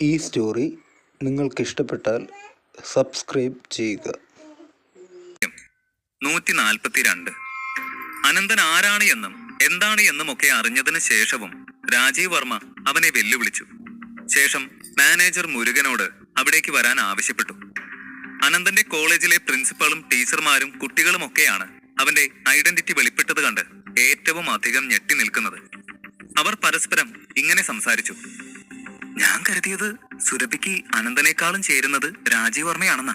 ഈ story നിങ്ങൾക്കിഷ്ടപ്പെട്ടാൽ subscribe ചെയ്യുക. 142. അനന്തൻ ആരാണ് എന്നും എന്താണ് എന്നുമൊക്കെ അറിഞ്ഞതിന് ശേഷവും രാജീവ് വർമ്മ അവനെ വെല്ലുവിളിച്ചു. ശേഷം മാനേജർ മുരുകനോട് അവിടേക്ക് വരാൻ ആവശ്യപ്പെട്ടു. അനന്തന്റെ കോളേജിലെ പ്രിൻസിപ്പളും ടീച്ചർമാരും കുട്ടികളുമൊക്കെയാണ് അവന്റെ ഐഡന്റിറ്റി വെളിപ്പെട്ടത് കണ്ട് ഏറ്റവും അധികം ഞെട്ടി നിൽക്കുന്നത്. അവർ പരസ്പരം ഇങ്ങനെ സംസാരിച്ചു. ഞാൻ കരുതിയത് സുരഭിക്ക് അനന്തനേക്കാളും ചേരുന്നത് രാജീവ് വർമ്മയാണെന്നാ.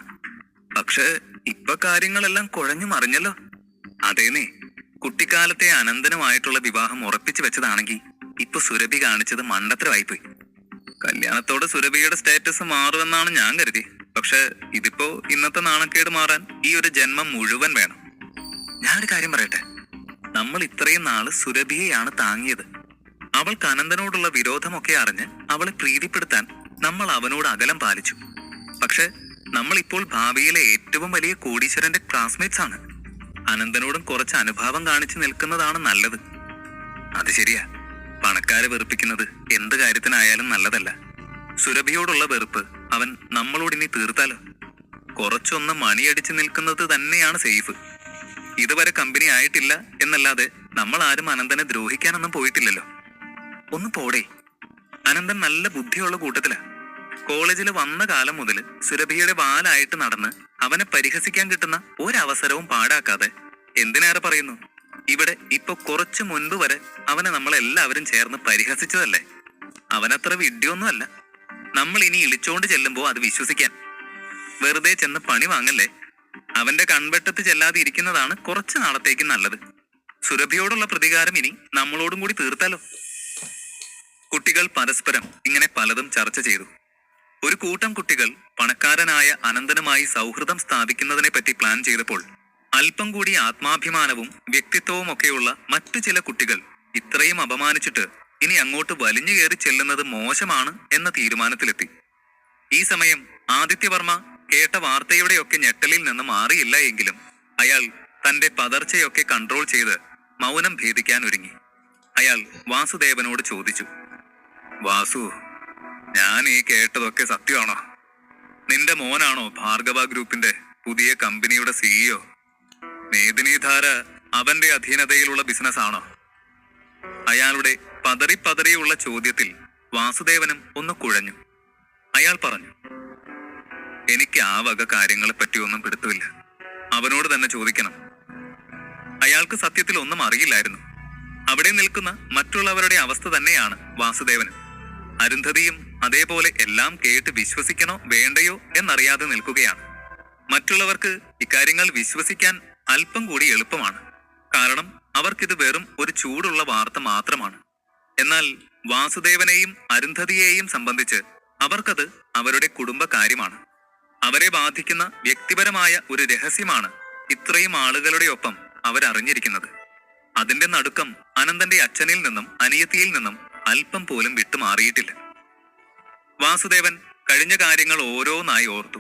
പക്ഷെ ഇപ്പൊ കാര്യങ്ങളെല്ലാം കുഴഞ്ഞു മറിഞ്ഞല്ലോ. അതേന്നേ, കുട്ടിക്കാലത്തെ അനന്തനുമായിട്ടുള്ള വിവാഹം ഉറപ്പിച്ചു വെച്ചതാണെങ്കിൽ ഇപ്പൊ സുരഭി കാണിച്ചത് മണ്ടത്തരമായിപ്പോയി. കല്യാണത്തോടെ സുരഭിയുടെ സ്റ്റാറ്റസ് മാറുമെന്നാണ് ഞാൻ കരുതി. പക്ഷെ ഇതിപ്പോ ഇന്നത്തെ നാണക്കേട് മാറാൻ ഈ ഒരു ജന്മം മുഴുവൻ വേണം. ഞാനൊരു കാര്യം പറയട്ടെ, നമ്മൾ ഇത്രയും നാള് സുരഭിയെയാണ് താങ്ങിയത്. അവൾക്ക് അനന്തനോടുള്ള വിരോധമൊക്കെ അറിഞ്ഞ് അവളെ പ്രീതിപ്പെടുത്താൻ നമ്മൾ അവനോട് അകലം പാലിച്ചു. പക്ഷെ നമ്മൾ ഇപ്പോൾ ഭാവിയിലെ ഏറ്റവും വലിയ കോടീശ്വരന്റെ ക്ലാസ്മേറ്റ്സ് ആണ്. അനന്തനോടും കുറച്ച് അനുഭാവം കാണിച്ചു നിൽക്കുന്നതാണ് നല്ലത്. അത് ശരിയാ, പണക്കാരെ വെറുപ്പിക്കുന്നത് എന്ത് കാര്യത്തിനായാലും നല്ലതല്ല. സുരഭിയോടുള്ള വെറുപ്പ് അവൻ നമ്മളോട് ഇനി തീർത്താലോ? കുറച്ചൊന്ന് മണിയടിച്ചു നിൽക്കുന്നത് തന്നെയാണ് സേഫ്. ഇതുവരെ കമ്പനി ആയിട്ടില്ല എന്നല്ലാതെ നമ്മൾ ആരും അനന്തനെ ദ്രോഹിക്കാനൊന്നും പോയിട്ടില്ലല്ലോ. ഒന്ന് പോടേ. അനന്തൻ നല്ല ബുദ്ധിയുള്ള കൂട്ടത്തിലാ. കോളേജിൽ വന്ന കാലം മുതൽ സുരഭിയുടെ വാലായിട്ട് നടന്ന് അവനെ പരിഹസിക്കാൻ കിട്ടുന്ന ഒരവസരവും പാഴാക്കാതെ, എന്തിനേറെ പറയുന്നു, ഇവിടെ ഇപ്പൊ കുറച്ചു മുൻപ് വരെ അവനെ നമ്മളെല്ലാവരും ചേർന്ന് പരിഹസിച്ചതല്ലേ. അവനത്ര വിഡ്ഢിയൊന്നുമല്ല. നമ്മൾ ഇനി ഇളിച്ചോണ്ട് ചെല്ലുമ്പോ അത് വിശ്വസിക്കാൻ. വെറുതെ ചെന്ന് പണി വാങ്ങല്ലേ. അവന്റെ കൺവെട്ടത്ത് ചെല്ലാതെ ഇരിക്കുന്നതാണ് കുറച്ചു നാളത്തേക്ക് നല്ലത്. സുരഭിയോടുള്ള പ്രതികാരം ഇനി നമ്മളോടും കൂടി തീർത്താലോ? കുട്ടികൾ പരസ്പരം ഇങ്ങനെ പലതും ചർച്ച ചെയ്തു. ഒരു കൂട്ടം കുട്ടികൾ പണക്കാരനായ അനന്തനുമായി സൗഹൃദം സ്ഥാപിക്കുന്നതിനെ പറ്റി പ്ലാൻ ചെയ്തപ്പോൾ അല്പം കൂടി ആത്മാഭിമാനവും വ്യക്തിത്വവും ഒക്കെയുള്ള മറ്റു ചില കുട്ടികൾ ഇത്രയും അപമാനിച്ചിട്ട് ഇനി അങ്ങോട്ട് വലിഞ്ഞു കയറി ചെല്ലുന്നത് മോശമാണ് എന്ന തീരുമാനത്തിലെത്തി. ഈ സമയം ആദിത്യവർമ്മ കേട്ട വാർത്തയുടെയൊക്കെ ഞെട്ടലിൽ നിന്ന് മാറിയില്ല എങ്കിലും അയാൾ തന്റെ പതർച്ചയൊക്കെ കൺട്രോൾ ചെയ്ത് മൗനം ഭേദിക്കാൻ ഒരുങ്ങി. അയാൾ വാസുദേവനോട് ചോദിച്ചു. വാസു, ഞാൻ ഈ കേട്ടതൊക്കെ സത്യമാണോ? നിന്റെ മോനാണോ ഭാർഗവ ഗ്രൂപ്പിന്റെ പുതിയ കമ്പനിയുടെ സിഇഒ? മേദിനിധാര അവന്റെ അധീനതയിലുള്ള ബിസിനസ് ആണോ? അയാളുടെ പതറിയുള്ള ചോദ്യത്തിൽ വാസുദേവനും ഒന്ന് കുഴഞ്ഞു. അയാൾ പറഞ്ഞു, എനിക്ക് ആ വക കാര്യങ്ങളെ പറ്റി ഒന്നും പിടുത്തമില്ല. അവനോട് തന്നെ ചോദിക്കണം. അയാൾക്ക് സത്യത്തിൽ ഒന്നും അറിയില്ലായിരുന്നു. അവിടെ നിൽക്കുന്ന മറ്റുള്ളവരുടെ അവസ്ഥ തന്നെയാണ് വാസുദേവനും. അരുന്ധതിയും അതേപോലെ എല്ലാം കേട്ട് വിശ്വസിക്കണോ വേണ്ടയോ എന്നറിയാതെ നിൽക്കുകയാണ്. മറ്റുള്ളവർക്ക് ഇക്കാര്യങ്ങൾ വിശ്വസിക്കാൻ അല്പം കൂടി എളുപ്പമാണ്. കാരണം അവർക്കിത് വെറും ഒരു ചൂടുള്ള വാർത്ത മാത്രമാണ്. എന്നാൽ വാസുദേവനെയും അരുന്ധതിയെയും സംബന്ധിച്ച് അവർക്കത് അവരുടെ കുടുംബകാര്യമാണ്. അവരെ ബാധിക്കുന്ന വ്യക്തിപരമായ ഒരു രഹസ്യമാണ് ഇത്രയും ആളുകളുടെ ഒപ്പം അവരറിഞ്ഞിരിക്കുന്നത്. അതിന്റെ നടുക്കം അനന്തന്റെ അച്ഛനിൽ നിന്നും അനിയത്തിയിൽ നിന്നും അല്പം പോലും വിട്ടുമാറിയിട്ടില്ല. വാസുദേവൻ കഴിഞ്ഞ കാര്യങ്ങൾ ഓരോന്നായി ഓർത്തു.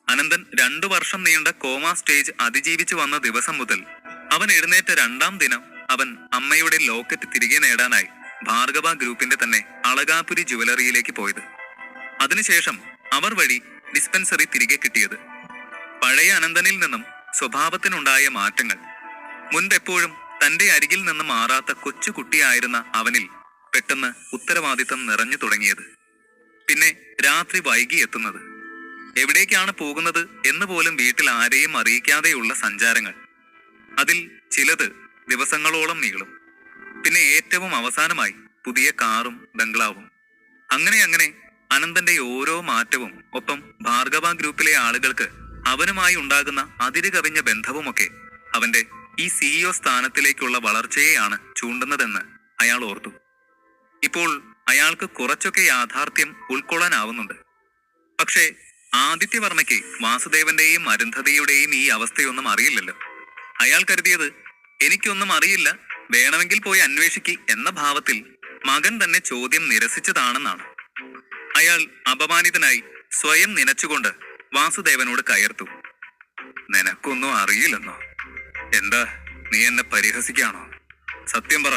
അനന്തൻ 2 വർഷം നീണ്ട കോമ സ്റ്റേജ് അതിജീവിച്ചു വന്ന ദിവസം മുതൽ അവൻ എഴുന്നേറ്റ 2-ാം ദിനം അവൻ അമ്മയുടെ ലോക്കറ്റ് തിരികെ നേടാനായി ഭാർഗവ ഗ്രൂപ്പിന്റെ തന്നെ അളകാപുരി ജുവലറിയിലേക്ക് പോയത്. അതിനുശേഷം അവർ വഴി ഡിസ്പെൻസറി തിരികെ കിട്ടിയത്. പഴയ അനന്തനിൽ നിന്നും സ്വഭാവത്തിനുണ്ടായ മാറ്റങ്ങൾ, മുൻപെപ്പോഴും തന്റെ അരികിൽ നിന്ന് മാറാത്ത കൊച്ചു കുട്ടിയായിരുന്ന അവനിൽ പെട്ടെന്ന് ഉത്തരവാദിത്തം നിറഞ്ഞു തുടങ്ങിയത്. പിന്നെ രാത്രി വൈകി എത്തുന്നത്, എവിടേക്കാണ് പോകുന്നത് എന്ന് പോലും വീട്ടിൽ ആരെയും അറിയിക്കാതെയുള്ള സഞ്ചാരങ്ങൾ. അതിൽ ചിലത് ദിവസങ്ങളോളം നീളും. പിന്നെ ഏറ്റവും അവസാനമായി പുതിയ കാറും ബംഗ്ലാവും. അങ്ങനെ അനന്തന്റെ ഓരോ മാറ്റവും ഒപ്പം ഭാർഗവ ഗ്രൂപ്പിലെ ആളുകൾക്ക് അവനുമായി ഉണ്ടാകുന്ന അതിര് കവിഞ്ഞ ബന്ധവുമൊക്കെ അവന്റെ ഈ സിഇഒ സ്ഥാനത്തിലേക്കുള്ള വളർച്ചയെയാണ് ചൂണ്ടുന്നതെന്ന് അയാൾ ഓർത്തു. ഇപ്പോൾ അയാൾക്ക് കുറച്ചൊക്കെ യാഥാർത്ഥ്യം ഉൾക്കൊള്ളാനാവുന്നുണ്ട്. പക്ഷേ ആദിത്യവർമ്മയ്ക്ക് വാസുദേവന്റെയും അരുന്ധതിയുടെയും ഈ അവസ്ഥയൊന്നും അറിയില്ലല്ലോ. അയാൾ കരുതിയത് എനിക്കൊന്നും അറിയില്ല, വേണമെങ്കിൽ പോയി അന്വേഷിക്ക് എന്ന ഭാവത്തിൽ മകൻ തന്നെ ചോദ്യം നിരസിച്ചതാണെന്നാണ്. അയാൾ അപമാനിതനായി സ്വയം നനച്ചുകൊണ്ട് വാസുദേവനോട് കയർത്തു. നിനക്കൊന്നും അറിയില്ലെന്നോ? എന്താ, നീ എന്നെ പരിഹസിക്കാണോ? സത്യം പറ,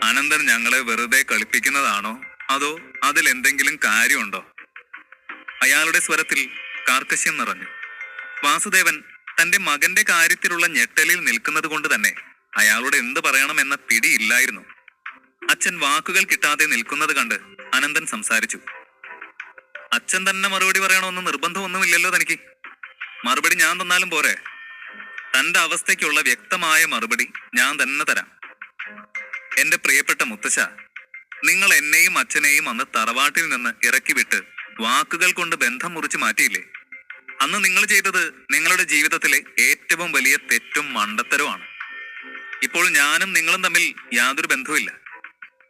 അനന്തൻ ഞങ്ങളെ വെറുതെ കളിപ്പിക്കുന്നതാണോ അതോ അതിലെന്തെങ്കിലും കാര്യമുണ്ടോ? അയാളുടെ സ്വരത്തിൽ കാർക്കശ്യം നിറഞ്ഞു. വാസുദേവൻ തന്റെ മകന്റെ കാര്യത്തിലുള്ള ഞെട്ടലിൽ നിൽക്കുന്നത് കൊണ്ട് തന്നെ അയാളോട് എന്ത് പറയണമെന്ന പിടിയില്ലായിരുന്നു. അച്ഛൻ വാക്കുകൾ കിട്ടാതെ നിൽക്കുന്നത് കണ്ട് അനന്തൻ സംസാരിച്ചു. അച്ഛൻ തന്നെ മറുപടി പറയണമെന്ന് നിർബന്ധമൊന്നുമില്ലല്ലോ തനിക്ക്. മറുപടി ഞാൻ തന്നാലും പോരെ? തന്റെ അവസ്ഥയ്ക്കുള്ള വ്യക്തമായ മറുപടി ഞാൻ തന്നെ തരാം. എന്റെ പ്രിയപ്പെട്ട മുത്തശ്ശ, നിങ്ങൾ എന്നെയും അച്ഛനെയും അന്ന് തറവാട്ടിൽ നിന്ന് ഇറക്കി വിട്ട് വാക്കുകൾ കൊണ്ട് ബന്ധം മുറിച്ച് മാറ്റിയില്ലേ? അന്ന് നിങ്ങൾ ചെയ്തത് നിങ്ങളുടെ ജീവിതത്തിലെ ഏറ്റവും വലിയ തെറ്റും മണ്ടത്തരവുമാണ്. ഇപ്പോൾ ഞാനും നിങ്ങളും തമ്മിൽ യാതൊരു ബന്ധവുമില്ല.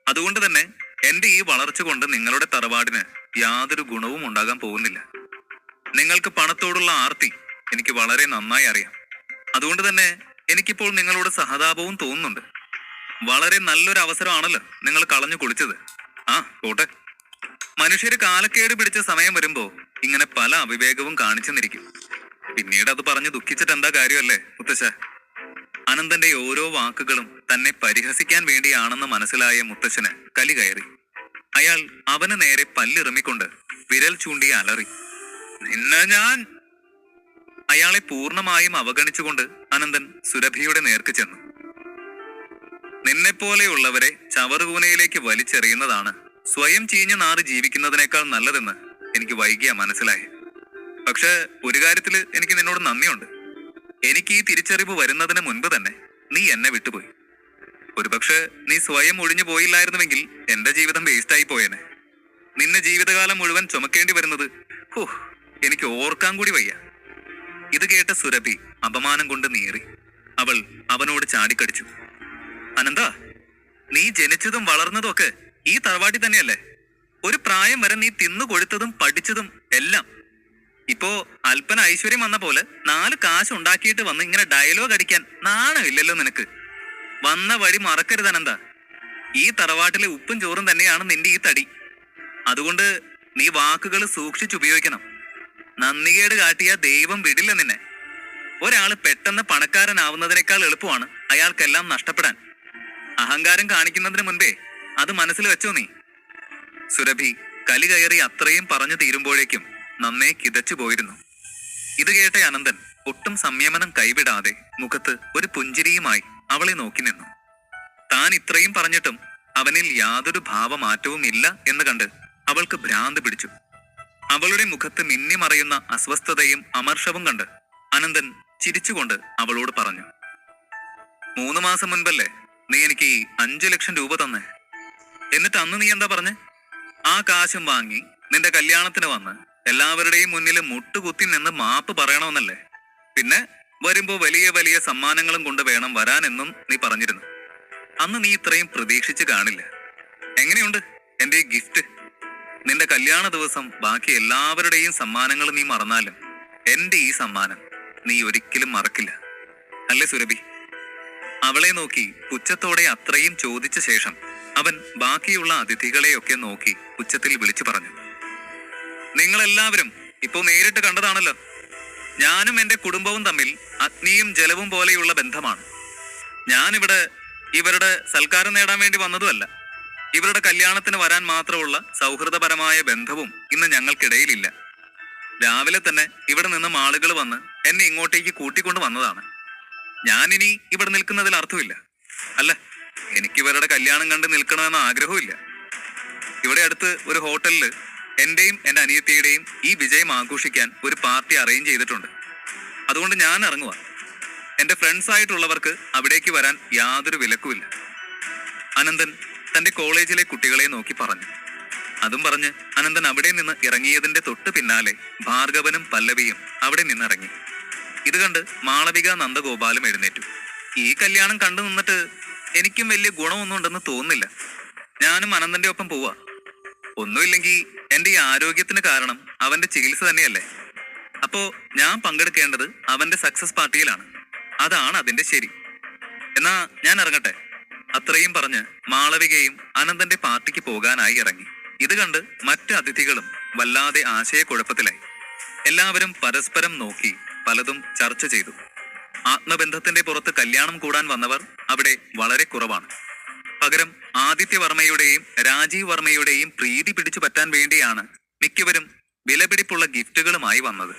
അതുകൊണ്ട് തന്നെ എന്റെ ഈ വളർച്ച കൊണ്ട് നിങ്ങളുടെ തറവാടിന് യാതൊരു ഗുണവും ഉണ്ടാകാൻ പോകുന്നില്ല. നിങ്ങൾക്ക് പണത്തോടുള്ള ആർത്തി എനിക്ക് വളരെ നന്നായി അറിയാം. അതുകൊണ്ട് തന്നെ എനിക്കിപ്പോൾ നിങ്ങളോട് സഹതാപവും തോന്നുന്നുണ്ട്. വളരെ നല്ലൊരു അവസരമാണല്ലോ നിങ്ങൾ കളഞ്ഞു കുളിച്ചത്. ആ പോട്ടെ, മനുഷ്യര് കാലക്കേട് പിടിച്ച സമയം വരുമ്പോ ഇങ്ങനെ പല അവിവേകവും കാണിച്ചെന്നിരിക്കും. പിന്നീട് അത് പറഞ്ഞ് ദുഃഖിച്ചിട്ട് എന്താ കാര്യമല്ലേ മുത്തശ്ശ? അനന്തന്റെ ഓരോ വാക്കുകളും തന്നെ പരിഹസിക്കാൻ വേണ്ടിയാണെന്ന് മനസ്സിലായ മുത്തശ്ശന് കലി കയറി. അയാൾ അവന് നേരെ പല്ലിറുമിക്കൊണ്ട് വിരൽ ചൂണ്ടി അലറി. നിന്നെ ഞാൻ... അയാളെ പൂർണ്ണമായും അവഗണിച്ചുകൊണ്ട് അനന്തൻ സുരഭിയുടെ നേർക്ക് ചെന്നു. നിന്നെപ്പോലെയുള്ളവരെ ചവറുകൂനയിലേക്ക് വലിച്ചെറിയുന്നതാണ് സ്വയം ചീഞ്ഞു നാറി ജീവിക്കുന്നതിനേക്കാൾ നല്ലതെന്ന് എനിക്ക് വൈകിയാ മനസ്സിലായി. പക്ഷെ ഒരു കാര്യത്തില് എനിക്ക് നിന്നോട് നന്ദിയുണ്ട്. എനിക്ക് ഈ തിരിച്ചറിവ് വരുന്നതിന് മുൻപ് തന്നെ നീ എന്നെ വിട്ടുപോയി. ഒരുപക്ഷെ നീ സ്വയം ഒഴിഞ്ഞു പോയില്ലായിരുന്നുവെങ്കിൽ എന്റെ ജീവിതം വേസ്റ്റായി പോയേനെ. നിന്നെ ജീവിതകാലം മുഴുവൻ ചുമക്കേണ്ടി വരുന്നത് എനിക്ക് ഓർക്കാൻ കൂടി വയ്യ. ഇത് കേട്ട സുരഭി അപമാനം കൊണ്ട് നീറി. അവൾ അവനോട് ചാടിക്കടിച്ചു. അനന്ത, നീ ജനിച്ചതും വളർന്നതും ഒക്കെ ഈ തറവാട്ടി തന്നെയല്ലേ? ഒരു പ്രായം വരെ നീ തിന്നു കൊഴുത്തതും പഠിച്ചതും എല്ലാം. ഇപ്പോ അല്പന ഐശ്വര്യം വന്ന പോലെ 4 കാശ് ഉണ്ടാക്കിയിട്ട് വന്ന് ഇങ്ങനെ ഡയലോഗ് അടിക്കാൻ നാണമില്ലല്ലോ നിനക്ക്? വന്ന വഴി മറക്കരുത് അനന്ത. ഈ തറവാട്ടിലെ ഉപ്പും ചോറും തന്നെയാണ് നിന്റെ ഈ തടി. അതുകൊണ്ട് നീ വാക്കുകൾ സൂക്ഷിച്ചുപയോഗിക്കണം. നന്ദികേട് കാട്ടിയ ദൈവം വിടില്ല നിന്നെ. ഒരാള് പെട്ടെന്ന് പണക്കാരനാവുന്നതിനേക്കാൾ എളുപ്പമാണ് അയാൾക്കെല്ലാം നഷ്ടപ്പെടാൻ. അഹങ്കാരം കാണിക്കുന്നതിന് മുൻപേ അത് മനസ്സിൽ വെച്ചോ നീ. സുരഭി കലി കയറി അത്രയും പറഞ്ഞു തീരുമ്പോഴേക്കും നന്നേ കിതച്ചു പോയിരുന്നു. ഇത് കേട്ട അനന്തൻ ഒട്ടും സംയമനം കൈവിടാതെ മുഖത്ത് ഒരു പുഞ്ചിരിയുമായി അവളെ നോക്കി നിന്നു. താൻ ഇത്രയും പറഞ്ഞിട്ടും അവനിൽ യാതൊരു ഭാവമാറ്റവും ഇല്ല എന്ന് കണ്ട് അവൾക്ക് ഭ്രാന്ത് പിടിച്ചു. അവളുടെ മുഖത്ത് മിന്നിമറയുന്ന അസ്വസ്ഥതയും അമർഷവും കണ്ട് അനന്തൻ ചിരിച്ചുകൊണ്ട് അവളോട് പറഞ്ഞു. 3 മാസം മുൻപല്ലേ നീ എനിക്ക് 5 ലക്ഷം രൂപ തന്നേ? എന്നിട്ട് അന്ന് നീ എന്താ പറഞ്ഞേ? ആ കാശും വാങ്ങി നിന്റെ കല്യാണത്തിന് വന്ന് എല്ലാവരുടെയും മുന്നിൽ മുട്ടുകുത്തി നിന്ന് മാപ്പ് പറയണമെന്നല്ലേ? പിന്നെ വരുമ്പോ വലിയ വലിയ സമ്മാനങ്ങളും കൊണ്ട് വേണം വരാനെന്നും നീ പറഞ്ഞിരുന്നു. അന്ന് നീ ഇത്രയും പ്രതീക്ഷിച്ച് കാണില്ല. എങ്ങനെയുണ്ട് എന്റെ ഈ ഗിഫ്റ്റ്? നിന്റെ കല്യാണ ദിവസം ബാക്കി എല്ലാവരുടെയും സമ്മാനങ്ങൾ നീ മറന്നാലും എന്റെ ഈ സമ്മാനം നീ ഒരിക്കലും മറക്കില്ല, അല്ലേ സുരഭി? അവളെ നോക്കി പുച്ഛത്തോടെ അത്രയും ചോദിച്ച ശേഷം അവൻ ബാക്കിയുള്ള അതിഥികളെയൊക്കെ നോക്കി ഉച്ചത്തിൽ വിളിച്ചു പറഞ്ഞു. നിങ്ങളെല്ലാവരും ഇപ്പോ നേരിട്ട് കണ്ടതാണല്ലോ. ഞാനും എന്റെ കുടുംബവും തമ്മിൽ അഗ്നിയും ജലവും പോലെയുള്ള ബന്ധമാണ്. ഞാനിവിടെ ഇവരുടെ സൽക്കാരം നേടാൻ വേണ്ടി വന്നതുമല്ല. ഇവരുടെ കല്യാണത്തിന് വരാൻ മാത്രമുള്ള സൗഹൃദപരമായ ബന്ധവും ഇന്ന് ഞങ്ങൾക്കിടയിലില്ല. രാവിലെ തന്നെ ഇവിടെ നിന്നും ആളുകൾ വന്ന് എന്നെ ഇങ്ങോട്ടേക്ക് കൂട്ടിക്കൊണ്ട് വന്നതാണ്. ഞാനിനി ഇവിടെ നിൽക്കുന്നതിൽ അർത്ഥമില്ല. അല്ല, എനിക്ക് ഇവരുടെ കല്യാണം കണ്ട് നിൽക്കണമെന്ന ആഗ്രഹമില്ല. ഇവിടെ അടുത്ത് ഒരു ഹോട്ടലിൽ എന്റെയും എന്റെ അനിയത്തിയുടെയും ഈ വിജയം ആഘോഷിക്കാൻ ഒരു പാർട്ടി അറേഞ്ച് ചെയ്തിട്ടുണ്ട്. അതുകൊണ്ട് ഞാൻ ഇറങ്ങുക. എന്റെ ഫ്രണ്ട്സ് ആയിട്ടുള്ളവർക്ക് അവിടേക്ക് വരാൻ യാതൊരു വിലക്കുമില്ല. അനന്തൻ തന്റെ കോളേജിലെ കുട്ടികളെ നോക്കി പറഞ്ഞു. അതും പറഞ്ഞ് അനന്തൻ അവിടെ നിന്ന് ഇറങ്ങിയതിന്റെ തൊട്ട് പിന്നാലെ ഭാർഗവനും പല്ലവിയും അവിടെ നിന്നിറങ്ങി. ഇത് കണ്ട് മാളവിക നന്ദഗോപാലും എഴുന്നേറ്റു. ഈ കല്യാണം കണ്ടു നിന്നിട്ട് എനിക്കും വലിയ ഗുണമൊന്നും ഉണ്ടെന്ന് തോന്നുന്നില്ല. ഞാനും അനന്തന്റെ ഒപ്പം പോവാ. ഒന്നുമില്ലെങ്കിൽ എന്റെ ഈ ആരോഗ്യത്തിന് കാരണം അവന്റെ ചികിത്സ തന്നെയല്ലേ? അപ്പോ ഞാൻ പങ്കെടുക്കേണ്ടത് അവന്റെ സക്സസ് പാർട്ടിയിലാണ്. അതാണ് അതിന്റെ ശരി. എന്നാ ഞാൻ ഇറങ്ങട്ടെ. അത്രയും പറഞ്ഞ് മാളവികയും അനന്തന്റെ പാർട്ടിക്ക് പോകാനായി ഇറങ്ങി. ഇത് കണ്ട് മറ്റു അതിഥികളും വല്ലാതെ ആശയക്കുഴപ്പത്തിലായി. എല്ലാവരും പരസ്പരം നോക്കി പലതും ചർച്ച ചെയ്തു. ആത്മബന്ധത്തിന്റെ പുറത്ത് കല്യാണം കൂടാൻ വന്നവർ അവിടെ വളരെ കുറവാണ്. പകരം ആദിത്യവർമ്മയുടെയും രാജീവ് വർമ്മയുടെയും പ്രീതി പിടിച്ചു പറ്റാൻ വേണ്ടിയാണ് മിക്കവരും വിലപിടിപ്പുള്ള ഗിഫ്റ്റുകളുമായി വന്നത്.